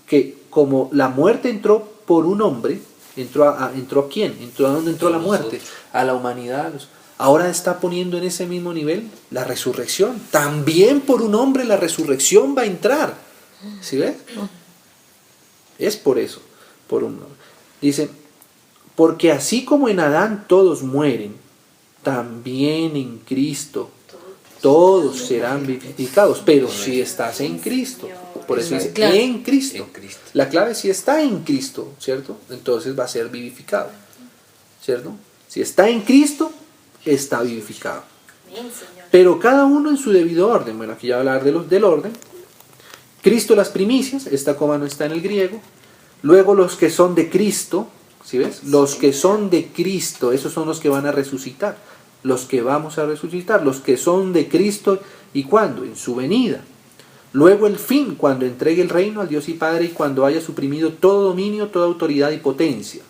que como la muerte entró por un hombre, ¿entró a quién? ¿A dónde entró la muerte? A la humanidad. Ahora está poniendo en ese mismo nivel la resurrección. También por un hombre la resurrección va a entrar. ¿Sí ves? Es por eso. Por un hombre. Dice, porque así como en Adán todos mueren, también en Cristo todos serán vivificados. Pero si estás en Cristo. Por eso dice, en Cristo. La clave es si está en Cristo, ¿cierto? Entonces va a ser vivificado, ¿cierto? Si está en Cristo, está vivificado. Pero cada uno en su debido orden. Bueno, aquí ya voy a hablar del orden. Cristo las primicias, esta coma no está en el griego. Luego los que son de Cristo, ¿sí ves? Los que son de Cristo, esos son los que van a resucitar. Los que vamos a resucitar, los que son de Cristo, ¿y cuándo? En su venida. Luego el fin, cuando entregue el reino al Dios y Padre y cuando haya suprimido todo dominio, toda autoridad y potencia.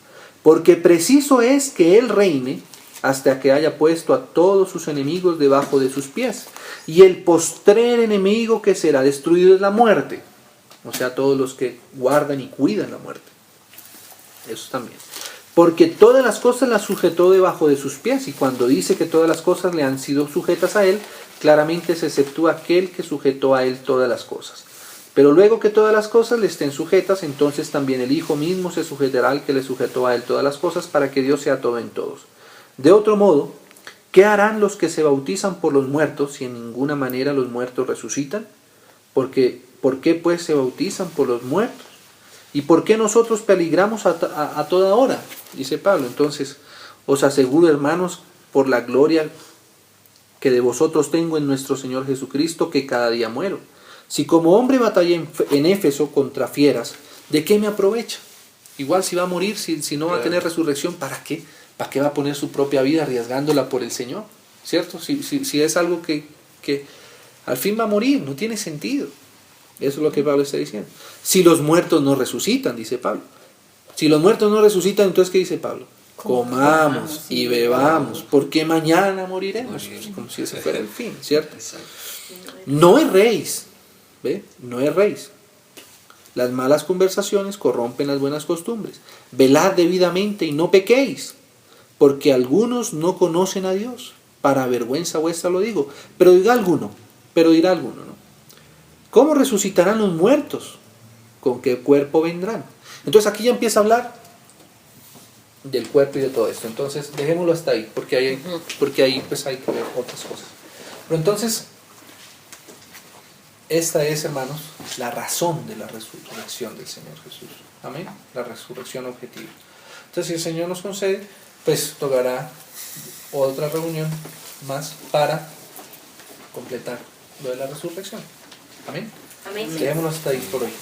Porque preciso es que Él reine hasta que haya puesto a todos sus enemigos debajo de sus pies. Y el postrer enemigo que será destruido es la muerte. O sea, todos los que guardan y cuidan la muerte. Eso también. Porque todas las cosas las sujetó debajo de sus pies. Y cuando dice que todas las cosas le han sido sujetas a Él, claramente se exceptúa aquel que sujetó a Él todas las cosas. Pero luego que todas las cosas le estén sujetas, entonces también el Hijo mismo se sujetará al que le sujetó a Él todas las cosas, para que Dios sea todo en todos. De otro modo, ¿qué harán los que se bautizan por los muertos si en ninguna manera los muertos resucitan? ¿Por qué pues se bautizan por los muertos? ¿Y por qué nosotros peligramos a toda hora? Dice Pablo. Entonces, os aseguro, hermanos, por la gloria que de vosotros tengo en nuestro Señor Jesucristo, que cada día muero. Si como hombre batallé en Éfeso contra fieras, ¿de qué me aprovecha? Igual si va a morir, si no va a tener resurrección, ¿para qué? ¿Para qué va a poner su propia vida arriesgándola por el Señor? ¿Cierto? Si es algo que al fin va a morir, no tiene sentido. Eso es lo que Pablo está diciendo. Si los muertos no resucitan, dice Pablo. Si los muertos no resucitan, entonces ¿qué dice Pablo? Comamos y bebamos, porque mañana moriremos. Como si ese fuera el fin, ¿cierto? No erréis, ¿ve? No erréis. Las malas conversaciones corrompen las buenas costumbres. Velad debidamente y no pequéis, porque algunos no conocen a Dios. Para vergüenza vuestra lo digo. Pero dirá alguno, ¿no? ¿Cómo resucitarán los muertos? ¿Con qué cuerpo vendrán? Entonces aquí ya empieza a hablar del cuerpo y de todo esto. Entonces dejémoslo hasta ahí, porque ahí pues hay que ver otras cosas. Pero entonces, esta es, hermanos, la razón de la resurrección del Señor Jesús. Amén. La resurrección objetiva. Entonces, si el Señor nos concede, pues tocará otra reunión más para completar lo de la resurrección. Amén. Amén. Quedémonos hasta ahí por hoy.